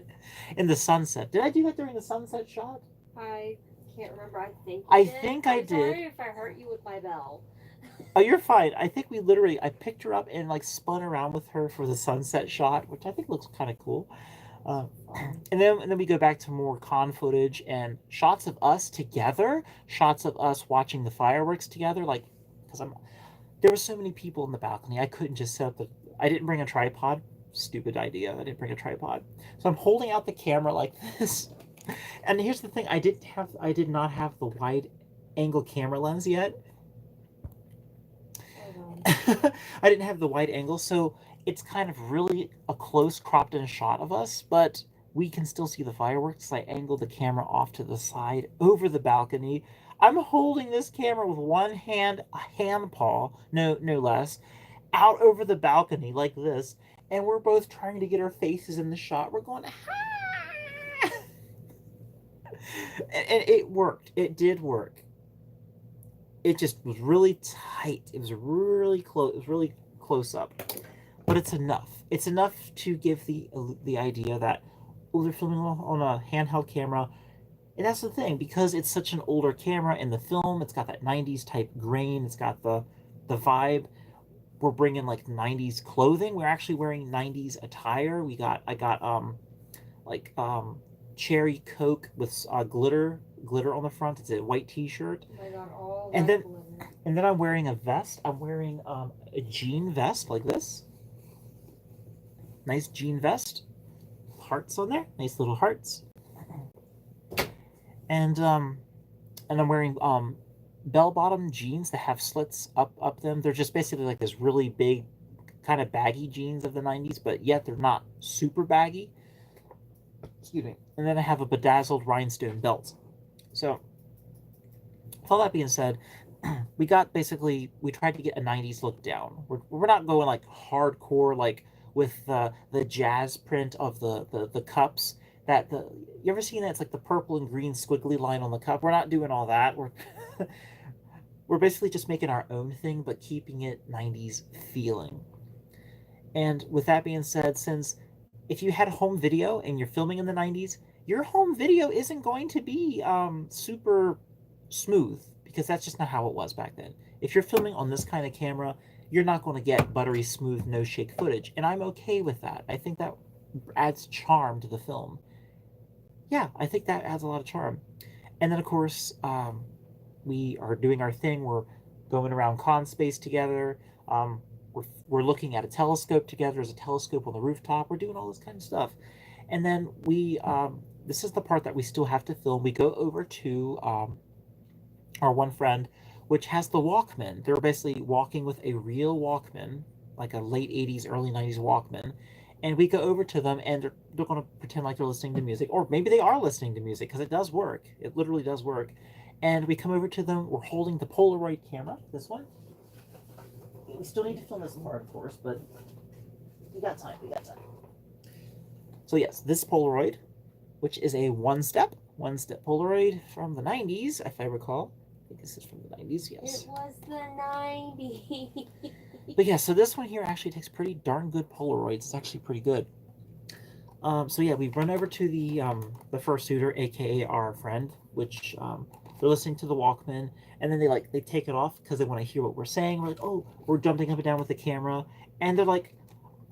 in the sunset. Did I do that during the sunset shot? I can't remember. I think I did. Sorry if I hurt you with my bell. Oh, you're fine. I think I picked her up and spun around with her for the sunset shot, which I think looks kind of cool. And then we go back to more con footage and shots of us together, shots of us watching the fireworks together. Because there were so many people in the balcony, I couldn't just set up I didn't bring a tripod. Stupid idea. I didn't bring a tripod. So I'm holding out the camera like this. And here's the thing: I did not have the wide angle camera lens yet. I didn't have the wide angle, so it's kind of really a close cropped in shot of us, but we can still see the fireworks. I angled the camera off to the side over the balcony. I'm holding this camera with one hand, a hand paw, no less, out over the balcony like this, and we're both trying to get our faces in the shot. We're going, ah! And it worked. It did work. It just was really tight. It was really close. It was really close up, but it's enough. It's enough to give the idea that oh, they're filming on a handheld camera. And that's the thing, because it's such an older camera in the film. It's got that '90s type grain. It's got the vibe. We're bringing like '90s clothing. We're actually wearing '90s attire. I got like cherry Coke with glitter on the front. It's a white T-shirt. Oh my god, all And that then glitter. and then I'm wearing a vest. I'm wearing a jean vest like this. Nice jean vest. Hearts on there. Nice little hearts. And I'm wearing bell bottom jeans that have slits up them. They're just basically like this really big kind of baggy jeans of the '90s, but yet they're not super baggy. Excuse me. And then I have a bedazzled rhinestone belt. So, with all that being said, we tried to get a '90s look down. We're not going like hardcore like with the jazz print of the cups. That the you ever seen that? It's like the purple and green squiggly line on the cup. We're not doing all that. We're basically just making our own thing, but keeping it '90s feeling. And with that being said, since if you had a home video and you're filming in the '90s, your home video isn't going to be super smooth because that's just not how it was back then. If you're filming on this kind of camera, you're not going to get buttery smooth, no shake footage. And I'm okay with that. I think that adds charm to the film. Yeah, I think that adds a lot of charm. And then, of course, we are doing our thing. We're going around con space together. We're looking at a telescope together. There's a telescope on the rooftop. We're doing all this kind of stuff. And then this is the part that we still have to film. We go over to our one friend, which has the Walkman. They're basically walking with a real Walkman, like a late '80s, early '90s Walkman. And we go over to them, and they're going to pretend like they're listening to music, or maybe they are listening to music because it does work. It literally does work. And we come over to them. We're holding the Polaroid camera, this one. We still need to film this part, of course, but we got time. We got time. So yes, this Polaroid, which is a one-step Polaroid from the '90s, if I recall. I think this is from the '90s. Yes. It was the '90s. But yeah, so this one here actually takes pretty darn good Polaroids. It's actually pretty good. So yeah, we run over to the fursuiter, aka our friend, which they're listening to the Walkman, and then they take it off because they want to hear what we're saying. We're like, oh, we're jumping up and down with the camera, and they're like,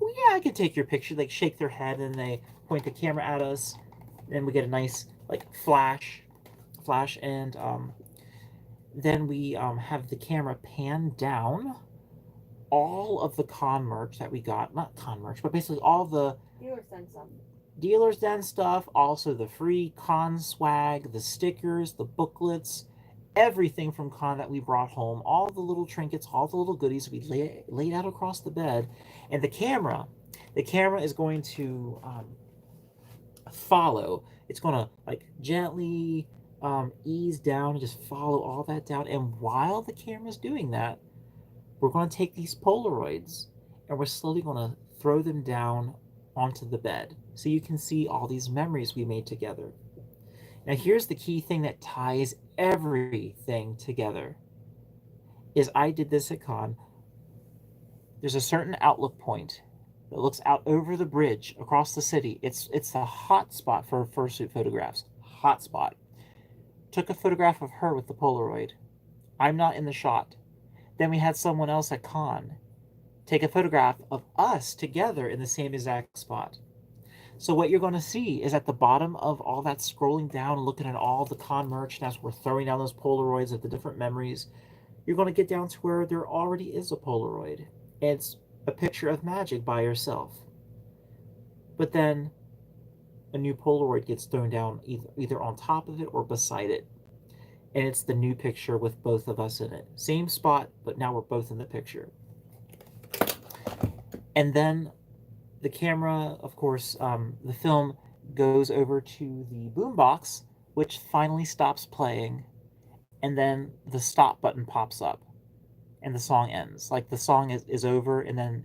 oh yeah, I can take your picture. They shake their head and they point the camera at us, and we get a nice like flash, and then we have the camera pan down all of the con merch that we got, not con merch, but basically all the Dealer sent some. dealers den stuff, also the free con swag, the stickers, the booklets, everything from con that we brought home, all the little trinkets, all the little goodies we laid out across the bed. And the camera is going to follow. It's going to like gently ease down and just follow all that down. And while the camera's doing that, we're going to take these Polaroids and we're slowly going to throw them down onto the bed so you can see all these memories we made together. Now here's the key thing that ties everything together is I did this at con. There's a certain outlook point that looks out over the bridge across the city. It's the hot spot for fursuit photographs. Hot spot. Took a photograph of her with the Polaroid. I'm not in the shot. Then we had someone else at con take a photograph of us together in the same exact spot. So what you're going to see is at the bottom of all that scrolling down and looking at all the con merch, and as we're throwing down those Polaroids of the different memories, you're going to get down to where there already is a Polaroid. It's a picture of Magic by herself. But then a new Polaroid gets thrown down either on top of it or beside it. And it's the new picture with both of us in it. Same spot, but now we're both in the picture. and then the camera, of course, the film goes over to the boombox, which finally stops playing, and then the stop button pops up, and the song ends. Like the song is over, and then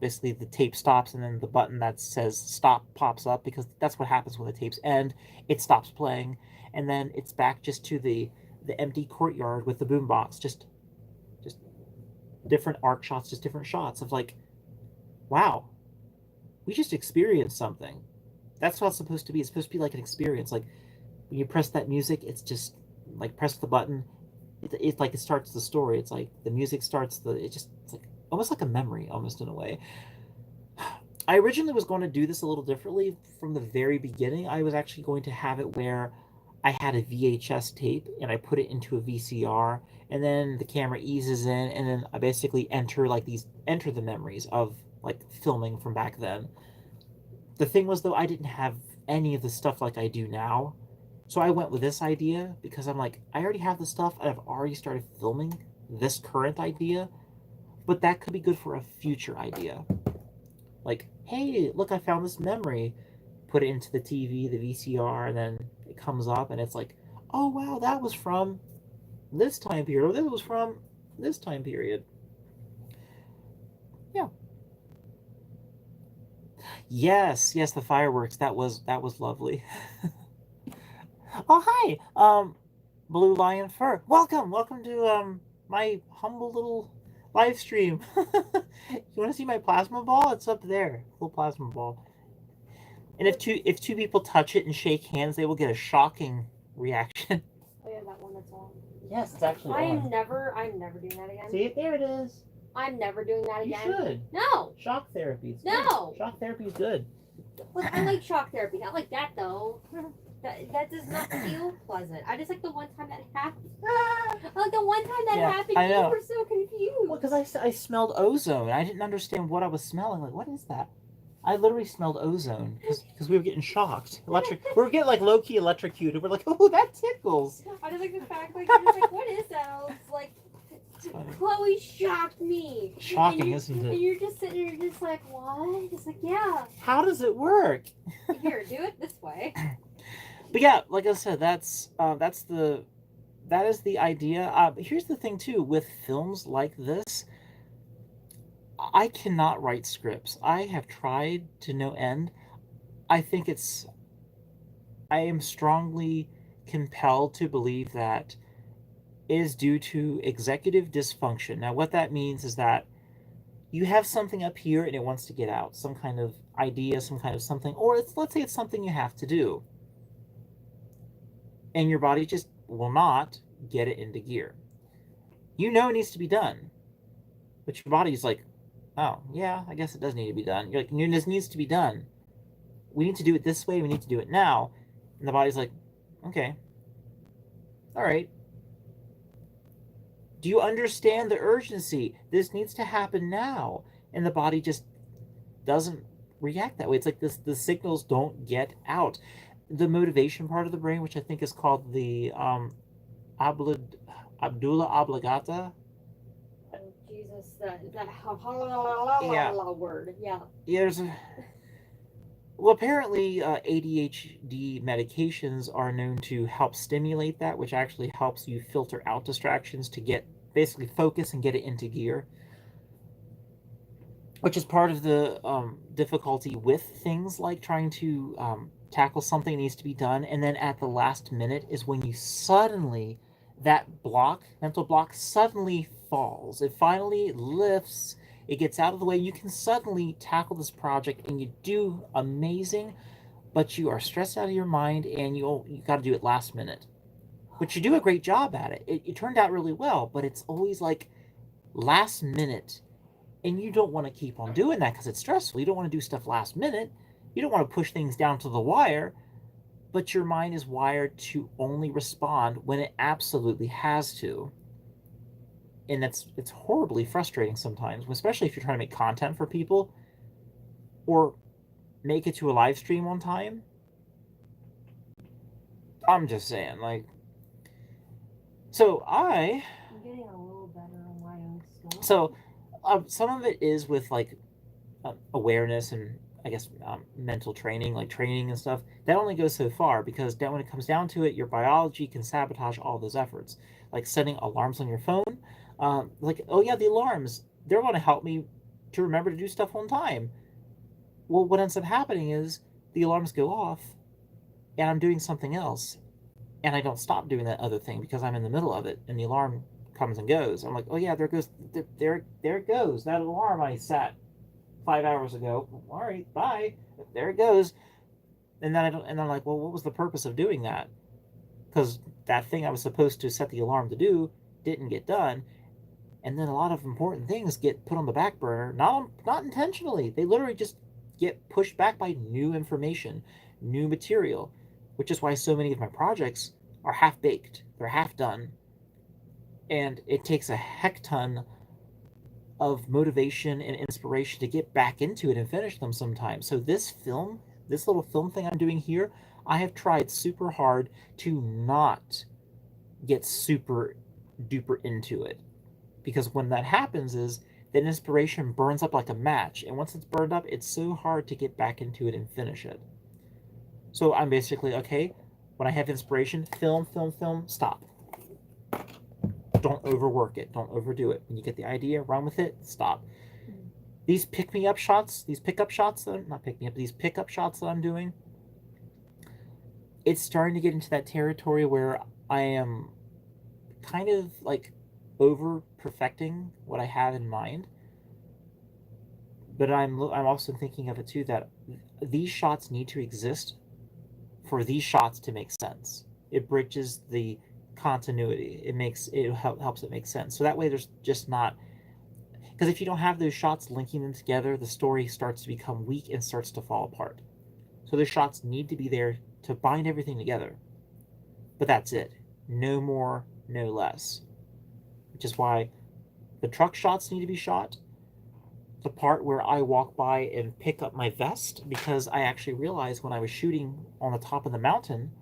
basically the tape stops, and then the button that says stop pops up because that's what happens when the tapes end. It stops playing, and then it's back just to the empty courtyard with the boombox, just different arc shots, just different shots of like, wow, we just experienced something. That's what it's supposed to be. It's supposed to be like an experience. Like when you press that music, it's just like press the button. It's like it starts the story. It's like the music starts the. It just it's like almost like a memory, almost in a way. I originally was going to do this a little differently from the very beginning. I was actually going to have it where I had a VHS tape and I put it into a VCR, and then the camera eases in, and then I basically enter the memories of like filming from back then. The thing was though, I didn't have any of the stuff like I do now. So I went with this idea because I'm like, I already have the stuff and I've already started filming this current idea, but that could be good for a future idea. Like, hey, look, I found this memory. Put it into the TV, the VCR, and then it comes up and it's like, oh wow, that was from this time period, or that was from this time period. Yeah. Yes, yes, the fireworks. That was lovely. Oh hi, Blue Lion Fur. Welcome to my humble little live stream. You want to see my plasma ball? It's up there, little plasma ball. And if two people touch it and shake hands, they will get a shocking reaction. Oh yeah, that one that's on. Yes, it's actually on. I'm never doing that again. See, there it is. I'm never doing that You again. should. No. Shock therapy. No. Good. Shock therapy is good. Look, I like shock therapy. Not like that though. That does not feel pleasant. I just like the one time that happened. Like the one time that happened, I know. you were so confused. Well, because I smelled ozone. I didn't understand what I was smelling. Like, what is that? I literally smelled ozone because we were getting shocked. We were getting like low key electrocuted. We're like, oh, that tickles. I just like the fact like you're just like, what is that? I was like, Chloe shocked me. Shocking, isn't it? And you're just sitting there, you're just like, what? It's like, yeah. How does it work? Here, do it this way. But yeah, like I said, that is the idea. Here's the thing too, with films like this, I cannot write scripts. I have tried to no end. I think I am strongly compelled to believe that it is due to executive dysfunction. Now, what that means is that you have something up here and it wants to get out, some kind of idea, some kind of something, or let's say it's something you have to do, and your body just will not get it into gear. You know it needs to be done, but your body's like, oh yeah, I guess it does need to be done. You're like, this needs to be done. We need to do it this way. We need to do it now. And the body's like, okay, all right. Do you understand the urgency? This needs to happen now. And the body just doesn't react that way. It's like the signals don't get out. The motivation part of the brain, which I think is called the Abdullah Obligata. Oh, Jesus, that word. Yeah. Yeah, well, apparently ADHD medications are known to help stimulate that, which actually helps you filter out distractions to get basically focus and get it into gear, which is part of the difficulty with things like trying to tackle something that needs to be done, and then at the last minute is when you suddenly, that mental block suddenly falls. It finally lifts, it gets out of the way, you can suddenly tackle this project and you do amazing, but you are stressed out of your mind and you got to do it last minute. But you do a great job at it. It turned out really well, but it's always like last minute. And you don't want to keep on doing that because it's stressful. You don't want to do stuff last minute. You don't want to push things down to the wire, but your mind is wired to only respond when it absolutely has to. And it's horribly frustrating sometimes, especially if you're trying to make content for people or make it to a live stream on time. I'm just saying, like, so I'm getting a little better on my own stuff. So some of it is with like awareness and I guess mental training, like training and stuff, that only goes so far because then when it comes down to it, your biology can sabotage all those efforts. Like setting alarms on your phone, like oh yeah, the alarms they're going to help me to remember to do stuff on time. Well, what ends up happening is the alarms go off and I'm doing something else and I don't stop doing that other thing because I'm in the middle of it and the alarm comes and goes. I'm like, oh yeah, there goes there it goes that alarm I set 5 hours ago. All right, bye. There it goes. And then I don't. And I'm like, well, what was the purpose of doing that? Because that thing I was supposed to set the alarm to do didn't get done. And then a lot of important things get put on the back burner, not intentionally. They literally just get pushed back by new information, new material, which is why so many of my projects are half baked. They're half done, and it takes a heck ton of motivation and inspiration to get back into it and finish them sometimes. So this little film thing I'm doing here, I have tried super hard to not get super duper into it. Because when that happens is that inspiration burns up like a match. And once it's burned up, it's so hard to get back into it and finish it. So I'm basically, okay, when I have inspiration, film, stop. Don't overwork it. Don't overdo it. When you get the idea, run with it, stop. These pickup shots that not pick me up, these pickup shots that I'm doing, it's starting to get into that territory where I am kind of like over perfecting what I have in mind. But I'm also thinking of it too that these shots need to exist for these shots to make sense. It bridges the continuity. It helps it make sense. So that way there's just not because if you don't have those shots linking them together, the story starts to become weak and starts to fall apart. So those shots need to be there to bind everything together. But that's it. No more, no less. Which is why the truck shots need to be shot. The part where I walk by and pick up my vest, because I actually realized when I was shooting on the top of the mountain,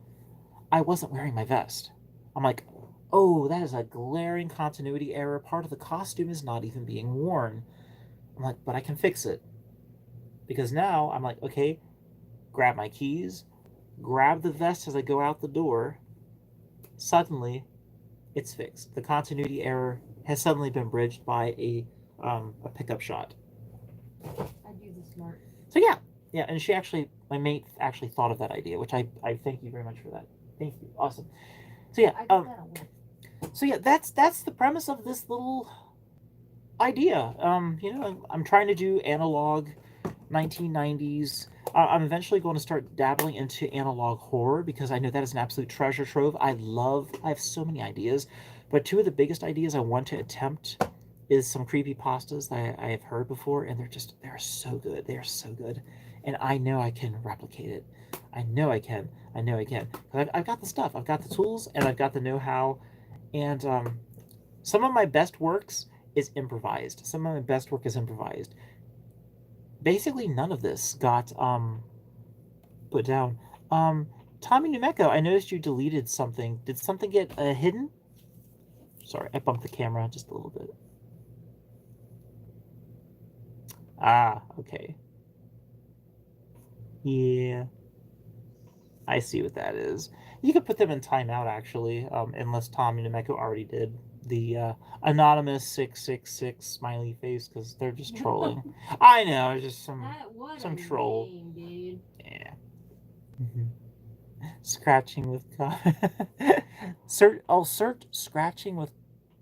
I wasn't wearing my vest. I'm like, oh, that is a glaring continuity error. Part of the costume is not even being worn. I'm like, but I can fix it. Because now I'm like, okay, grab my keys, grab the vest as I go out the door. Suddenly, it's fixed. The continuity error has suddenly been bridged by a pickup shot. I do the smart. So yeah, and my mate actually thought of that idea, which I thank you very much for that. Thank you, awesome. So yeah, that's the premise of this little idea. I'm trying to do analog 1990s. I'm eventually going to start dabbling into analog horror because I know that is an absolute treasure trove. I have so many ideas, but two of the biggest ideas I want to attempt is some creepy pastas that I have heard before, and they're so good. They are so good, and I know I can replicate it. I know I can. I've got the stuff. I've got the tools, and I've got the know-how, and some of my best works is improvised. Some of my best work is improvised. Basically, none of this got put down. Tommy Numeko, I noticed you deleted something. Did something get hidden? Sorry, I bumped the camera just a little bit. Ah, okay. Yeah. I see what that is. You could put them in timeout, actually, unless Tommy Numeko already did the anonymous 666 smiley face, because they're just trolling. I know, it's just some troll. Name, dude. Yeah. Scratching with search scratching with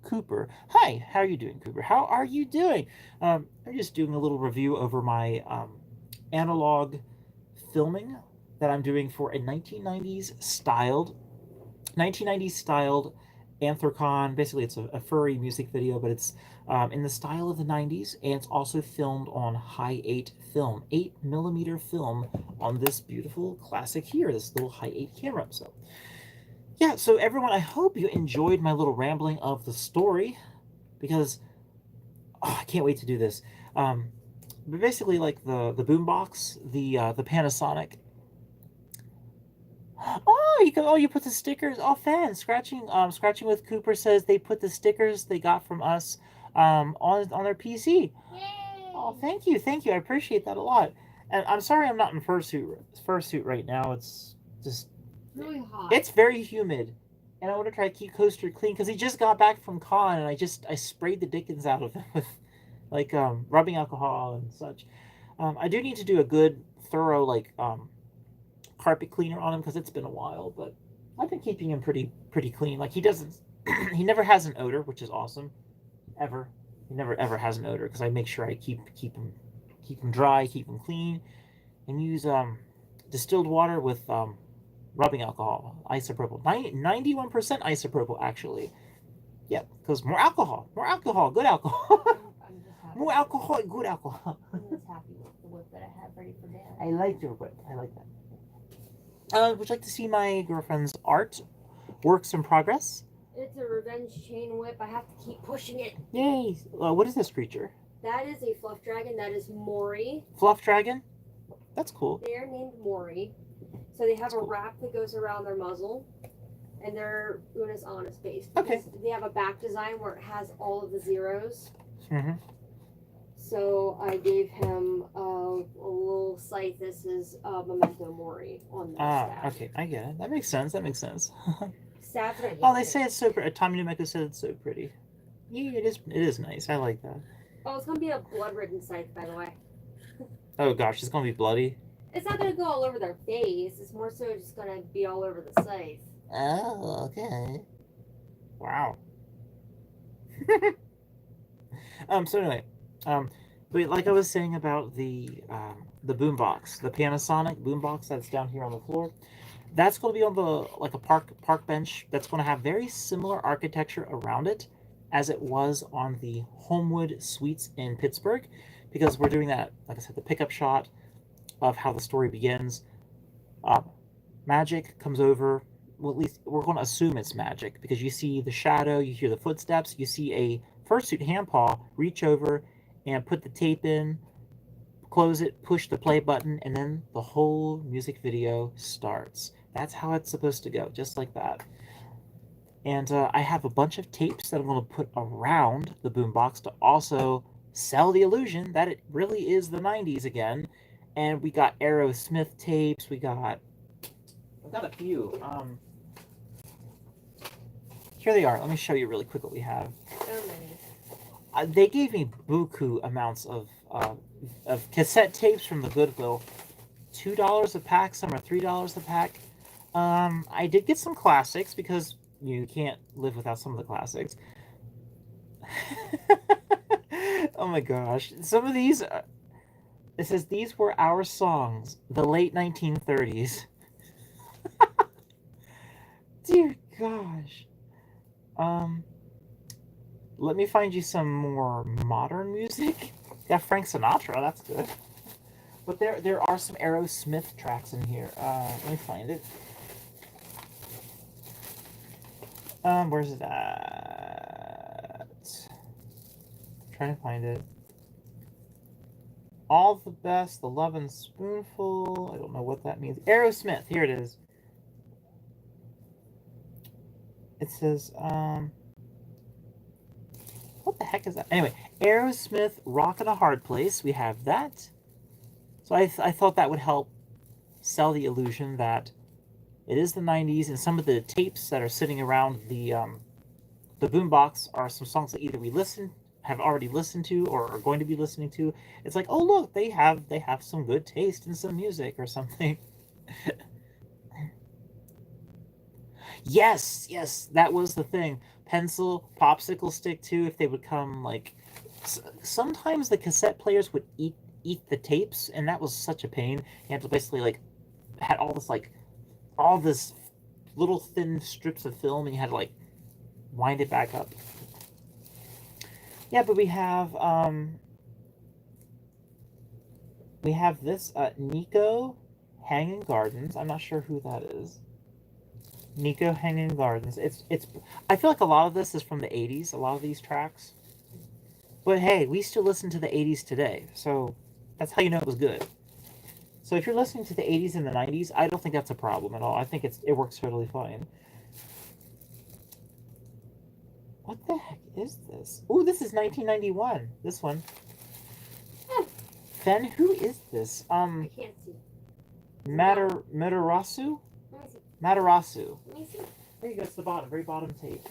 Cooper. Hi, how are you doing, Cooper? How are you doing? I'm just doing a little review over my analog filming that I'm doing for a 1990s styled Anthrocon. Basically, it's a furry music video, but it's in the style of the 90s, and it's also filmed on high 8 film, 8mm film on this beautiful classic here, this little high 8 camera. So, yeah, so everyone, I hope you enjoyed my little rambling of the story, because I can't wait to do this. But basically, like the boombox, the Panasonic. You put the stickers. Oh, fans scratching with Cooper says they put the stickers they got from us on their PC. Yay! Oh, thank you, thank you. I appreciate that a lot. And I'm sorry I'm not in fursuit right now. It's just Really hot. it's very humid, and I want to try to keep Coaster clean because he just got back from con, and I sprayed the dickens out of him with like rubbing alcohol and such. I do need to do a good thorough like carpet cleaner on him because it's been a while, but I've been keeping him pretty clean. Like he doesn't, he never has an odor, which is awesome. Ever, he never ever has an odor because I make sure I keep him dry, keep him clean, and use distilled water with rubbing alcohol, isopropyl, 91% isopropyl actually. Yep, because more alcohol, good alcohol. I'm just happy. More alcohol, good alcohol. I'm just happy with the whip that I have ready for Dad. I like your whip. I like that. Would you like to see my girlfriend's art? Works in progress? It's a revenge chain whip. I have to keep pushing it. Yay! What is this creature? That is a fluff dragon. That is Mori. Fluff dragon? That's cool. They are named Mori. So they have That's a cool. wrap that goes around their muzzle. And they're Unis Honest based. Okay. They have a back design where it has all of the zeros. Mm-hmm. So I gave him a little site. This is Memento Mori on the staff. Okay. I get it. That makes sense. Staff's gonna Oh, they say it's so pretty. Tommy Numeko said it's so pretty. Yeah, it is. It is nice. I like that. Oh, it's gonna be a blood-ridden scythe, by the way. Oh gosh, it's gonna be bloody. It's not gonna go all over their face. It's more so just gonna be all over the scythe. Oh, okay. Wow. So anyway, but like I was saying about the boombox, the Panasonic boombox that's down here on the floor, that's going to be on the like a park bench. That's going to have very similar architecture around it as it was on the Homewood Suites in Pittsburgh, because we're doing that, like I said, the pickup shot of how the story begins. Magic comes over. Well, at least we're going to assume it's magic because you see the shadow, you hear the footsteps, you see a fursuit hand paw reach over and put the tape in, close it, push the play button, and then the whole music video starts. That's how it's supposed to go, just like that. And I have a bunch of tapes that I'm going to put around the boombox to also sell the illusion that it really is the 90s again. And we got Aerosmith tapes. I've got a few. Here they are. Let me show you really quick what we have. So many. They gave me buku amounts of cassette tapes from the Goodwill. $2 a pack. Some are $3 a pack. I did get some classics because you can't live without some of the classics. Oh my gosh. Some of these, it says these were our songs, the late 1930s. Dear gosh. Let me find you some more modern music. Got Frank Sinatra, that's good. But there are some Aerosmith tracks in here. Let me find it. Where's it at? Trying to find it. All the Best, The Love and Spoonful. I don't know what that means. Aerosmith, here it is. It says, what the heck is that? Anyway, Aerosmith, Rock in a Hard Place. We have that. So I thought that would help sell the illusion that it is the 90s, and some of the tapes that are sitting around the boombox are some songs that either we have already listened to or are going to be listening to. It's like, oh look, they have some good taste in some music or something. Yes, that was the thing. Pencil, popsicle stick too. If they would come, like, sometimes the cassette players would eat the tapes, and that was such a pain. You had to basically like had all this little thin strips of film, and you had to like wind it back up. Yeah, but we have this Nico Hanging Gardens. I'm not sure who that is. Nico Hanging Gardens. It's I feel like a lot of this is from the 80s, a lot of these tracks. But hey, we still listen to the 80s today, so that's how you know it was good. So if you're listening to the 80s and the 90s, I don't think that's a problem at all. I think it works totally fine. What the heck is this? Ooh, this is 1991. This one. Fen, who is this? I can't see. Matarasu? Let me see. Matarasu. Let me see. There you go, it's the bottom, very bottom tape.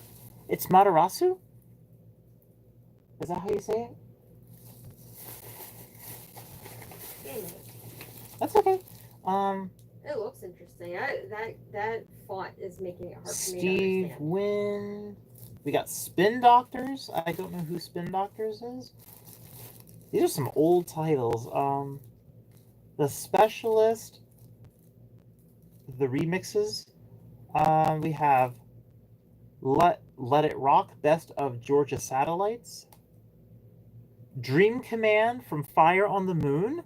It's Matarasu? Is that how you say it? Anyway. That's okay. It looks interesting. That font is making it hard for me to Steve understand. Wynn. We got Spin Doctors. I don't know who Spin Doctors is. These are some old titles. The Specialist. The remixes. We have Let It Rock, Best of Georgia Satellites. Dream Command from Fire on the Moon.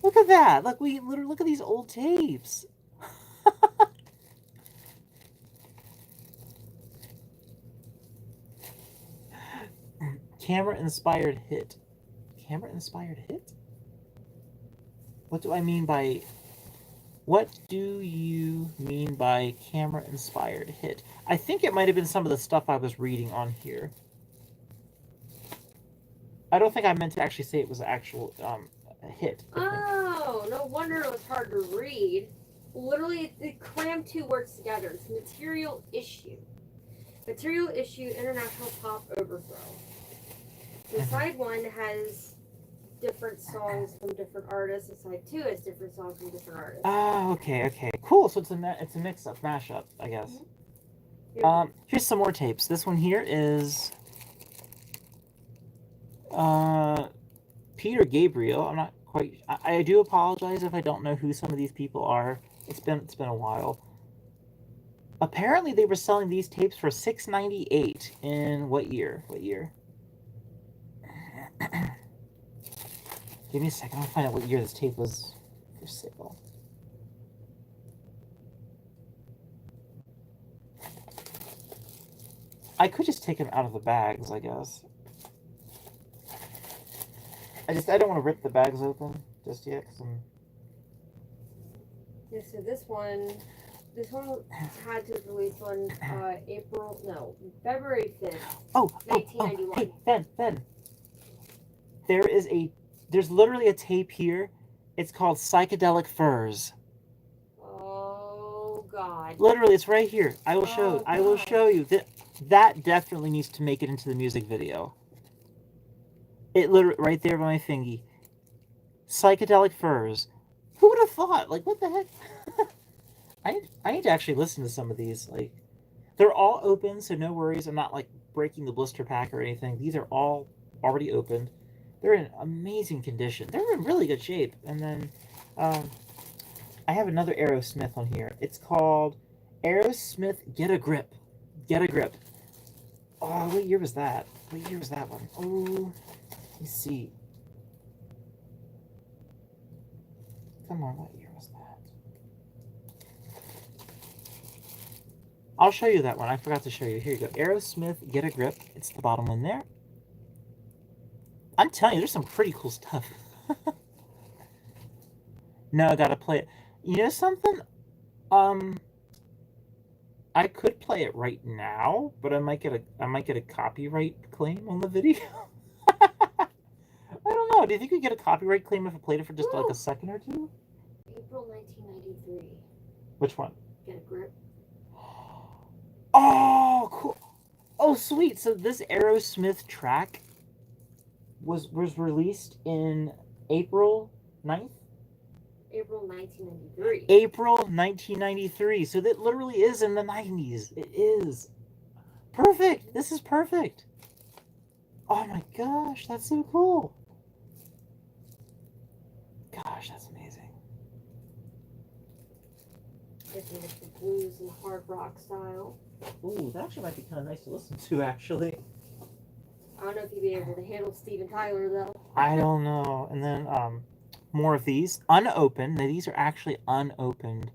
Look at that! Look, we literally look at these old tapes. Camera inspired hit. Camera inspired hit? What do I mean by? What do you mean by camera inspired hit? I think it might have been some of the stuff I was reading on here. I don't think I meant to actually say it was an actual hit. Oh, no wonder it was hard to read. Literally, the cram two words together. It's material issue. Material issue, international pop overthrow. The side one has different songs from different artists. The side two has different songs from different artists. Ah, okay, cool. So it's a mix-up, mashup, I guess. Mm-hmm. Here's some more tapes. This one here is Peter Gabriel. I'm not quite. I do apologize if I don't know who some of these people are. It's been a while. Apparently, they were selling these tapes for $6.98 in what year? What year? Give me a second. I'll find out what year this tape was for sale. I could just take them out of the bags, I guess. I don't want to rip the bags open just yet. Yeah, so this one had to release on February 5th, 1991. Hey, Ben. There's literally a tape here. It's called Psychedelic Furs. Oh God. Literally, it's right here. I will show you. That definitely needs to make it into the music video. It literally right there by my fingy. Psychedelic Furs. Who would have thought? Like, what the heck? I need to actually listen to some of these. Like, they're all open, so no worries. I'm not like breaking the blister pack or anything. These are all already opened. They're in amazing condition. They're in really good shape. And then I have another Aerosmith on here. It's called Aerosmith Get a Grip. Get a Grip. Oh, what year was that? What year was that one? Oh, let me see. Come on, what year was that? I'll show you that one. I forgot to show you. Here you go. Aerosmith Get a Grip. It's the bottom one there. I'm telling you, there's some pretty cool stuff. No, I gotta play it. You know something? I could play it right now, but I might get a copyright claim on the video. I don't know. Do you think we get a copyright claim if I played it for just like a second or two? April 1993. Which one? Get a Grip. Oh, cool. Oh, sweet. So this Aerosmith track was released in April 9th? April 1993. April 1993. So that literally is in the 90s. It is. Perfect. This is perfect. Oh my gosh, that's so cool. Gosh, that's amazing. It's the blues and hard rock style. Ooh, that actually might be kind of nice to listen to, actually. I don't know if you'd be able to handle Steven Tyler, though. I don't know. And then, more of these. Unopened. Now, these are actually unopened.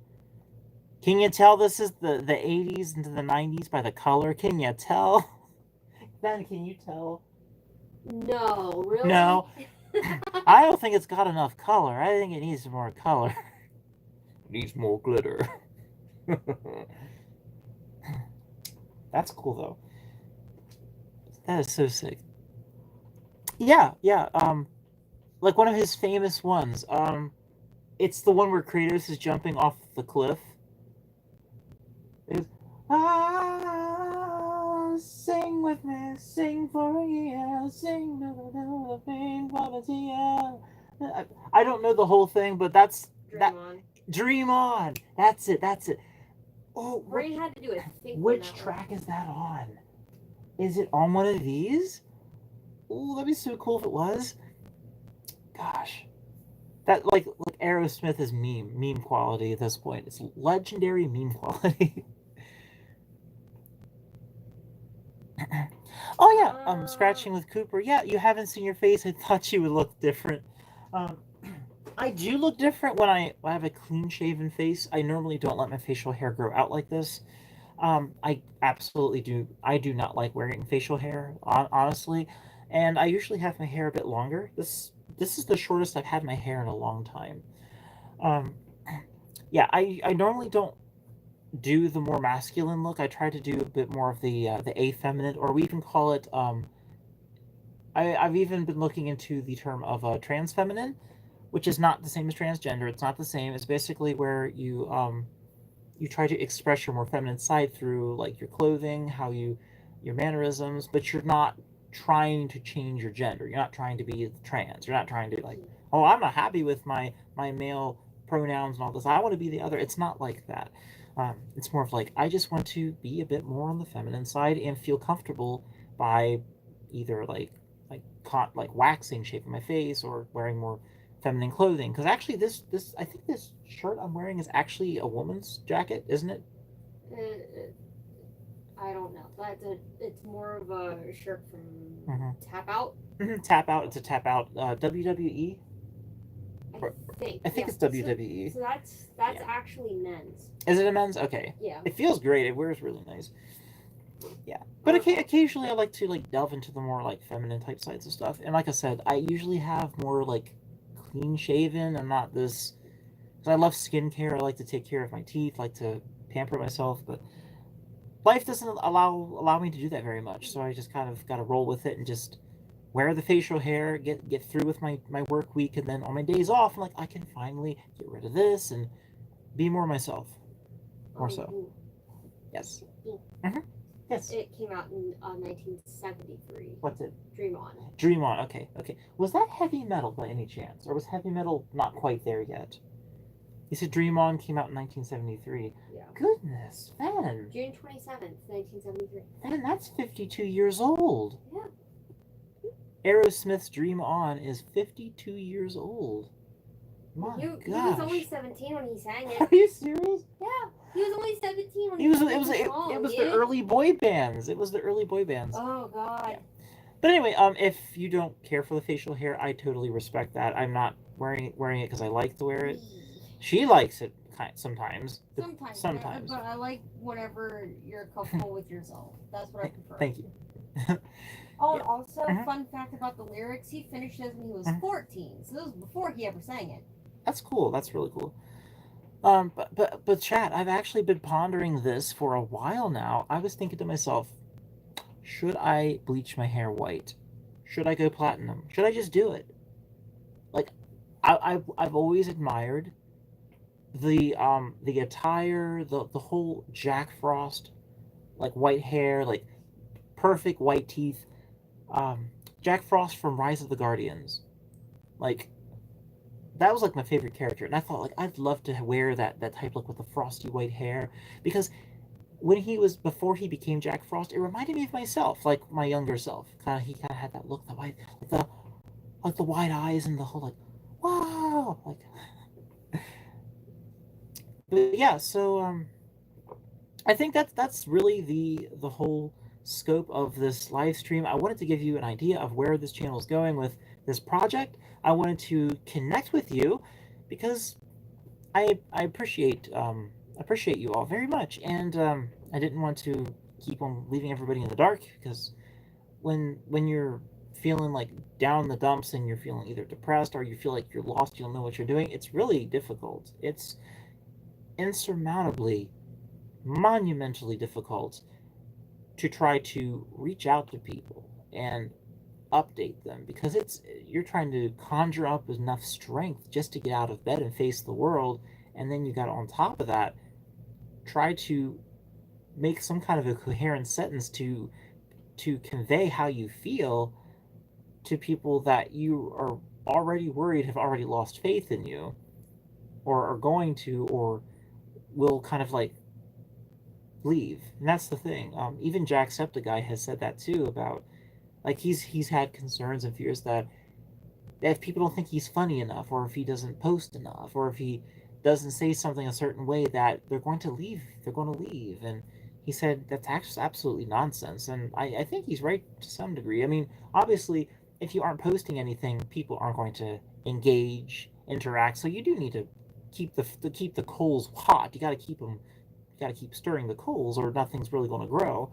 Can you tell this is the 80s into the 90s by the color? Can you tell? Ben, can you tell? No, really? No. I don't think it's got enough color. I think it needs more color. It needs more glitter. That's cool, though. That is so sick. Yeah. like one of his famous ones. It's the one where Kratos is jumping off the cliff. It's, sing with me, sing for a year, sing the pain for a tear. I don't know the whole thing, but that's Dream that. on. Dream on. That's it. That's it. Oh, Brain had to do a think. which track is that on? Is it on one of these? Oh, that'd be so cool if it was. Gosh, that like Aerosmith is meme quality at this point. It's legendary meme quality. Oh yeah, scratching with Cooper. Yeah, you haven't seen your face. I thought you would look different. Um, I do look different when I have a clean shaven face. I normally don't let my facial hair grow out like this. I absolutely do. I do not like wearing facial hair, honestly, and I usually have my hair a bit longer. This is the shortest I've had my hair in a long time. Um, yeah, I normally don't do the more masculine look. I try to do a bit more of the effeminate, or we even call it. I've even been looking into the term of trans feminine, which is not the same as transgender. It's not the same. It's basically where you try to express your more feminine side through like your clothing, how you your mannerisms, but you're not trying to change your gender. You're not trying to be trans. You're not trying to like, oh, I'm not happy with my male pronouns and all this. I want to be the other. It's not like that. It's more of like I just want to be a bit more on the feminine side and feel comfortable by either like waxing, shaping my face, or wearing more feminine clothing. Because actually, this I think this shirt I'm wearing is actually a woman's jacket, isn't it? I don't know. It's more of a shirt from Tap Out. Tap Out. It's a Tap Out WWE. I think it's WWE. So that's actually men's. Is it a men's? Okay. Yeah. It feels great. It wears really nice. Yeah, but occasionally I like to like delve into the more like feminine type sides of stuff. And like I said, I usually have more like clean shaven and not this. Because I love skincare. I like to take care of my teeth. Like to pamper myself, but life doesn't allow me to do that very much. So I just kind of got to roll with it and just wear the facial hair, get through with my work week, and then on my days off, I'm like I can finally get rid of this and be more myself. More so. Yes. Mm-hmm. Yes. It came out in 1973. What's it? Dream On. Dream On. Okay. Okay. Was that heavy metal by any chance, or was heavy metal not quite there yet? You said Dream On came out in 1973. Yeah. Goodness, man. June 27th, 1973. Man, that's 52 years old. Yeah. Aerosmith's Dream On is 52 years old. My He gosh. was only 17 when he sang it. Are you serious? Yeah. He was only 17 when It was the the early boy bands. It was the early boy bands. Oh God. Yeah. But anyway, if you don't care for the facial hair, I totally respect that. I'm not wearing it because I like to wear it. She likes it sometimes. Sometimes. But I like whenever you're comfortable with yourself. That's what I prefer. Thank you. Oh, and also, fun fact about the lyrics, he finished this when he was 14. So this was before he ever sang it. That's cool. That's really cool. But chat, I've actually been pondering this for a while now. I was thinking to myself, should I bleach my hair white? Should I go platinum? Should I just do it? Like, I've always admired the attire, the whole Jack Frost, like white hair, like perfect white teeth. Jack Frost from Rise of the Guardians, like that was like my favorite character, and I thought like I'd love to wear that type look with the frosty white hair because when before he became Jack Frost, it reminded me of myself, like my younger self. He kind of had that look, the white, like the wide eyes and the whole like, wow, like. But yeah, so I think that's really the whole scope of this live stream. I wanted to give you an idea of where this channel is going with this project. I wanted to connect with you because I appreciate you all very much, and I didn't want to keep on leaving everybody in the dark because when you're feeling like down in the dumps and you're feeling either depressed or you feel like you're lost, you don't know what you're doing, it's really difficult. It's insurmountably, monumentally difficult to try to reach out to people and update them, because you're trying to conjure up enough strength just to get out of bed and face the world, and then you got on top of that try to make some kind of a coherent sentence to convey how you feel to people that you are already worried have already lost faith in you, or are going to, or will kind of like leave. And that's the thing. Even Jacksepticeye has said that too, about like he's had concerns and fears that if people don't think he's funny enough, or if he doesn't post enough, or if he doesn't say something a certain way, that they're going to leave. They're going to leave. And he said that's actually absolutely nonsense. And I think he's right to some degree. I mean, obviously, if you aren't posting anything, people aren't going to engage, interact. So you do need to keep the coals hot. You got to keep them. You got to keep stirring the coals, or nothing's really going to grow.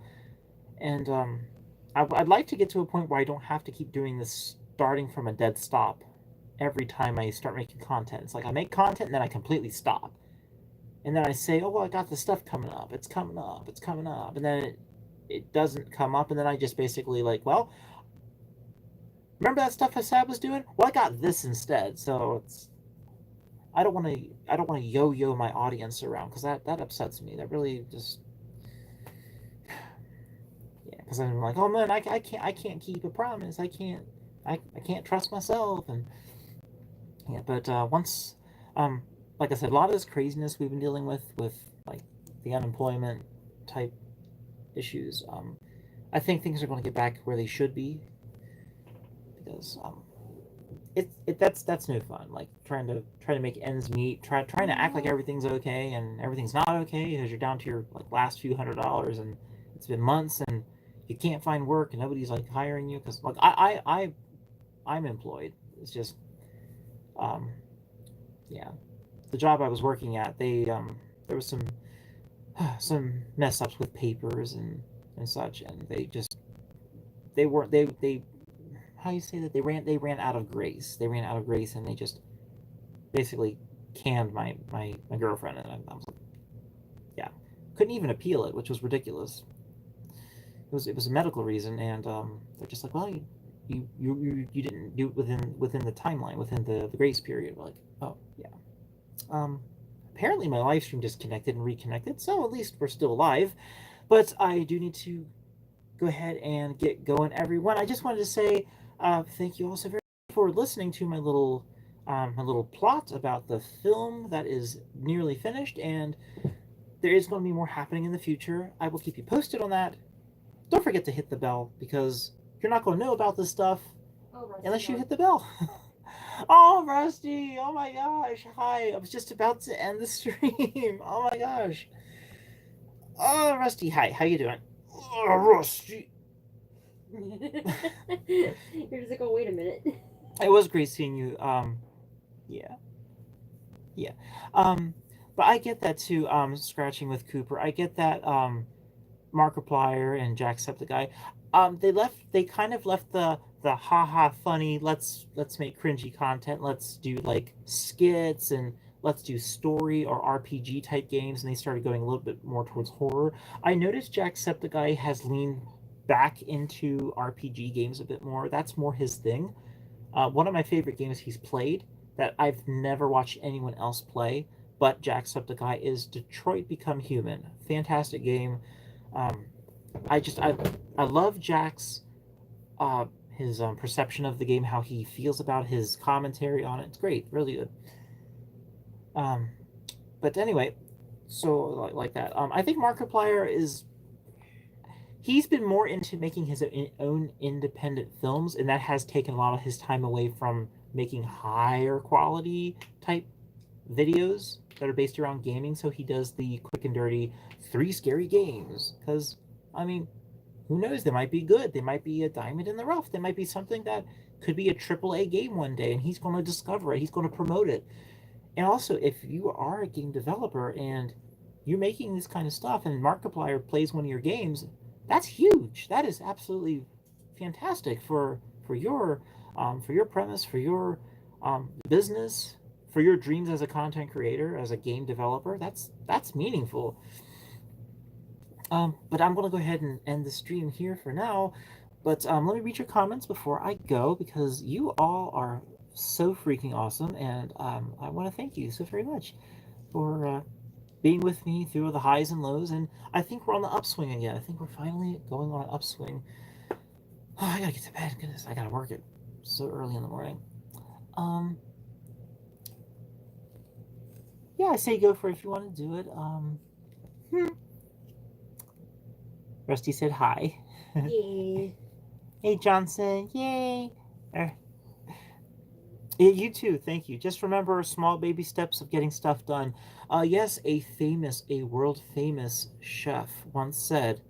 And I'd like to get to a point where I don't have to keep doing this starting from a dead stop every time I start making content. It's like I make content and then I completely stop. And then I say, oh, well, I got this stuff coming up. It's coming up. It's coming up. And then it doesn't come up. And then I just basically like, well, remember that stuff Hassab was doing? Well, I got this instead. So it's, I don't want to yo-yo my audience around, because that upsets me. That really just, yeah, because I'm like, oh man, I can't keep a promise. I can't trust myself. And yeah, but once, um, like I said, a lot of this craziness we've been dealing with like the unemployment type issues, I think things are going to get back where they should be, because that's no fun. Like trying to make ends meet, trying to act like everything's okay, and everything's not okay, because you're down to your like last few $100s, and it's been months, and you can't find work, and nobody's like hiring you, because like I'm employed. It's just um, yeah, the job I was working at, they there was some mess ups with papers and such, and they weren't they how you say that, they ran out of grace. They ran out of grace, and they just basically canned my girlfriend, and I was like, yeah, couldn't even appeal it, which was ridiculous. It was a medical reason, and they're just like, well, you didn't do it within the timeline, within the grace period. We're like, oh yeah. Um, Apparently my live stream disconnected and reconnected, so at least we're still alive. But I do need to go ahead and get going, everyone. I just wanted to say thank you all so very much for listening to my little plot about the film that is nearly finished, and there is going to be more happening in the future. I will keep you posted on that. Don't forget to hit the bell, because you're not going to know about this stuff unless you hit the bell. Oh, Rusty! Oh my gosh! Hi! I was just about to end the stream. Oh my gosh! Oh, Rusty! Hi! How you doing? Oh, Rusty! You're just like, oh, wait a minute. It was great seeing you. Yeah, yeah. Um, but I get that too. Scratching with Cooper. I get that. Markiplier and Jacksepticeye, they kind of left the haha funny, let's make cringy content, let's do like skits, and let's do story or RPG type games, and they started going a little bit more towards horror. I noticed Jacksepticeye has leaned back into RPG games a bit more. That's more his thing. One of my favorite games he's played that I've never watched anyone else play but Jacksepticeye is Detroit Become Human. Fantastic game. um, I just I love Jack's his perception of the game, how he feels about his commentary on it. It's great, really good. Um, but anyway, so like that. I think Markiplier is he's been more into making his own independent films, and that has taken a lot of his time away from making higher quality type videos that are based around gaming. So he does the quick and dirty 3 scary games, because I mean, who knows, they might be good, they might be a diamond in the rough, they might be something that could be a AAA game one day, and he's going to discover it, he's going to promote it. And also, if you are a game developer and you're making this kind of stuff, and Markiplier plays one of your games, that's huge. That is absolutely fantastic for your premise, for your business, for your dreams as a content creator, as a game developer. That's meaningful. But I'm gonna go ahead and end the stream here for now. But let me read your comments before I go because you all are so freaking awesome, and I want to thank you so very much for being with me through the highs and lows. And I think we're on the upswing again. I think we're finally going on an upswing. Oh, I gotta get to bed. Goodness, I gotta work it so early in the morning. Um, yeah, I say go for it if you want to do it. Hmm. Rusty said hi. Yeah. Hey, Johnson. Yay. Yeah, you too. Thank you. Just remember small baby steps of getting stuff done. Yes, a world famous chef once said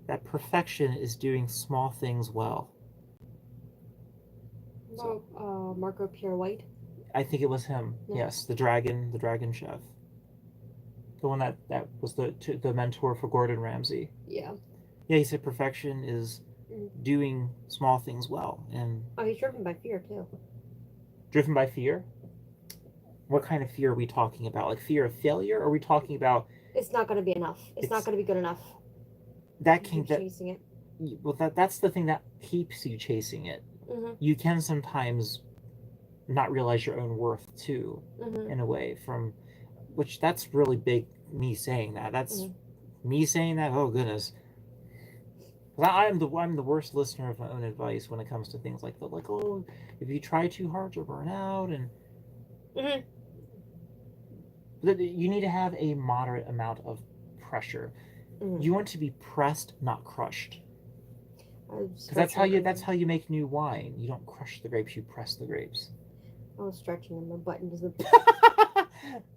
that perfection is doing small things well. So, Marco Pierre White. I think it was him. Yeah. Yes, the dragon chef. The one that was the mentor for Gordon Ramsay. Yeah. Yeah, he said perfection is doing small things well, and he's driven by fear too. driven by fear. What kind of fear are we talking about? Like fear of failure? Or are we talking about it's not going to be enough? It's not going to be good enough. That can chasing it. Well, that's the thing that keeps you chasing it. Mm-hmm. You can sometimes not realize your own worth too, in a way. From which that's really big. Me saying that. That's me saying that. Oh goodness. I'm the worst listener of my own advice when it comes to things like that. Like, oh, if you try too hard, you'll burn out, and you need to have a moderate amount of pressure. You want to be pressed, not crushed. Because that's how you make new wine. You don't crush the grapes; you press the grapes. I was stretching and my button doesn't.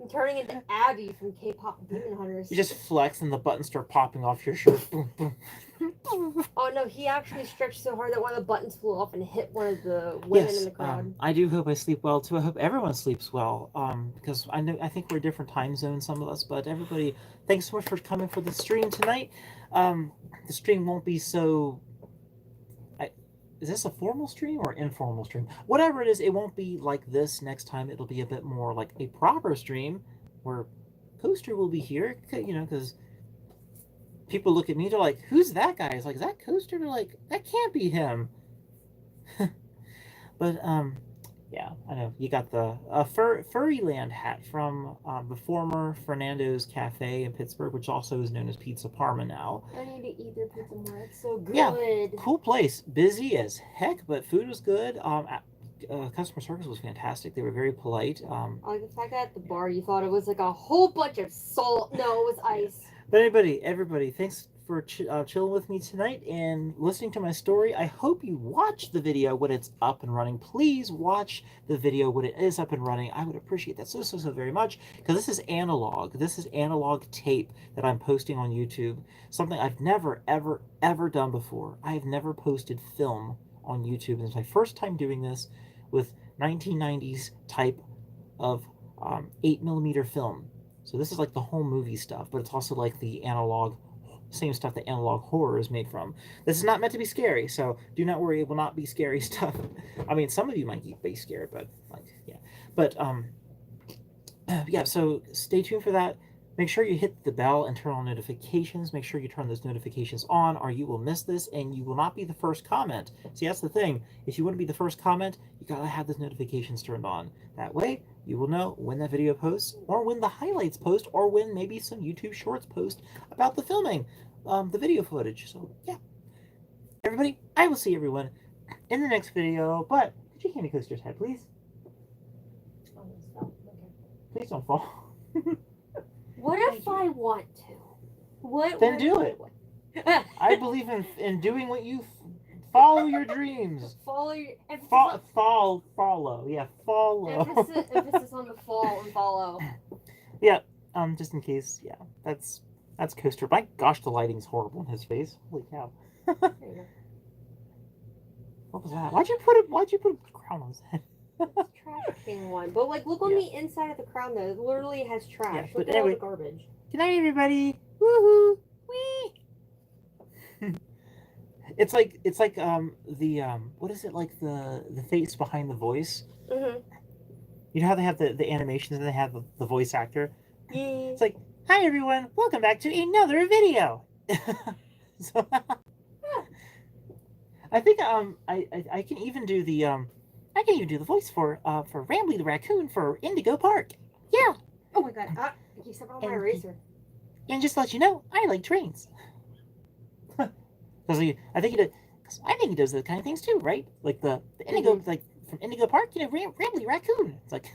I'm turning into Abby from K-pop Demon Hunters. You just flex and the buttons start popping off your shirt. Boom, boom. Oh no, he actually stretched so hard that one of the buttons flew off and hit one of the women in the crowd. I do hope I sleep well too. I hope everyone sleeps well. Because I think we're different time zones, some of us, but everybody, thanks so much for coming for the stream tonight. The stream won't be so. Is this a formal stream or informal stream? Whatever it is, it won't be like this next time. It'll be a bit more like a proper stream where Coaster will be here, because people look at me, they're like, who's that guy? It's like, is that Coaster? They're like, that can't be him. But, yeah, I know. You got the Furryland hat from the former Fernando's Cafe in Pittsburgh, which also is known as Pizza Parma now. I need to eat their pizza more. It's so good. Yeah, cool place. Busy as heck, but food was good. Customer service was fantastic. They were very polite. I like the fact that at the bar you thought it was like a whole bunch of salt. No, it was ice. But everybody, thanks for chilling with me tonight and listening to my story. I hope you watch the video when it's up and running. Please watch the video when it is up and running. I would appreciate that so very much, because this is analog. This is analog tape that I'm posting on YouTube. Something I've never, ever done before. I have never posted film on YouTube. It's my first time doing this with 1990s type of 8mm film. So this is like the home movie stuff, but it's also like the analog, same stuff that analog horror is made from. This is not meant to be scary, so do not worry, it will not be scary stuff. I mean, some of you might be scared, but like, yeah. But yeah, so stay tuned for that. Make sure you hit the bell and turn on notifications. Make sure you turn those notifications on, or you will miss this and you will not be the first comment. See, that's the thing. If you want to be the first comment, you gotta have those notifications turned on. That way, you will know when that video posts, or when the highlights post, or when maybe some YouTube shorts post about the filming, the video footage. So, yeah. Everybody, I will see everyone in the next video, but could you candy coaster's head, please? Please don't fall. What if I want to? What? Then do it. I believe in doing what you follow your dreams. Follow your follow. Yeah, follow. Emphasis on the fall and follow. Yeah. Just in case. Yeah. That's Coaster. My gosh, the lighting's horrible in his face. Holy cow. There you go. What was that? Why'd you put a crown on his head? It's trash being one. But like, look on the inside of the crown though. It literally has trash. Yeah, look but at anyway, all the garbage. Good night, everybody. Woohoo! Wee! It's like what is it, like the face behind the voice? Mm-hmm. You know how they have the animations and they have the voice actor? Yeah. It's like, hi everyone, welcome back to another video. So, I think I can even do the I can even do the voice for Rambly the raccoon for Indigo Park. Yeah, Oh my god! You stepped on my eraser. and just to let you know, I like trains. Because I think he did. Cause I think he does those kind of things too, right? Like the Indigo, like from Indigo Park, Rambly raccoon. It's like.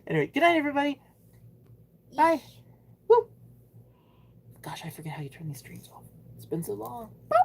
Anyway, good night, everybody. Bye. Woo. Gosh, I forget how you turn these streams off. It's been so long. Bye.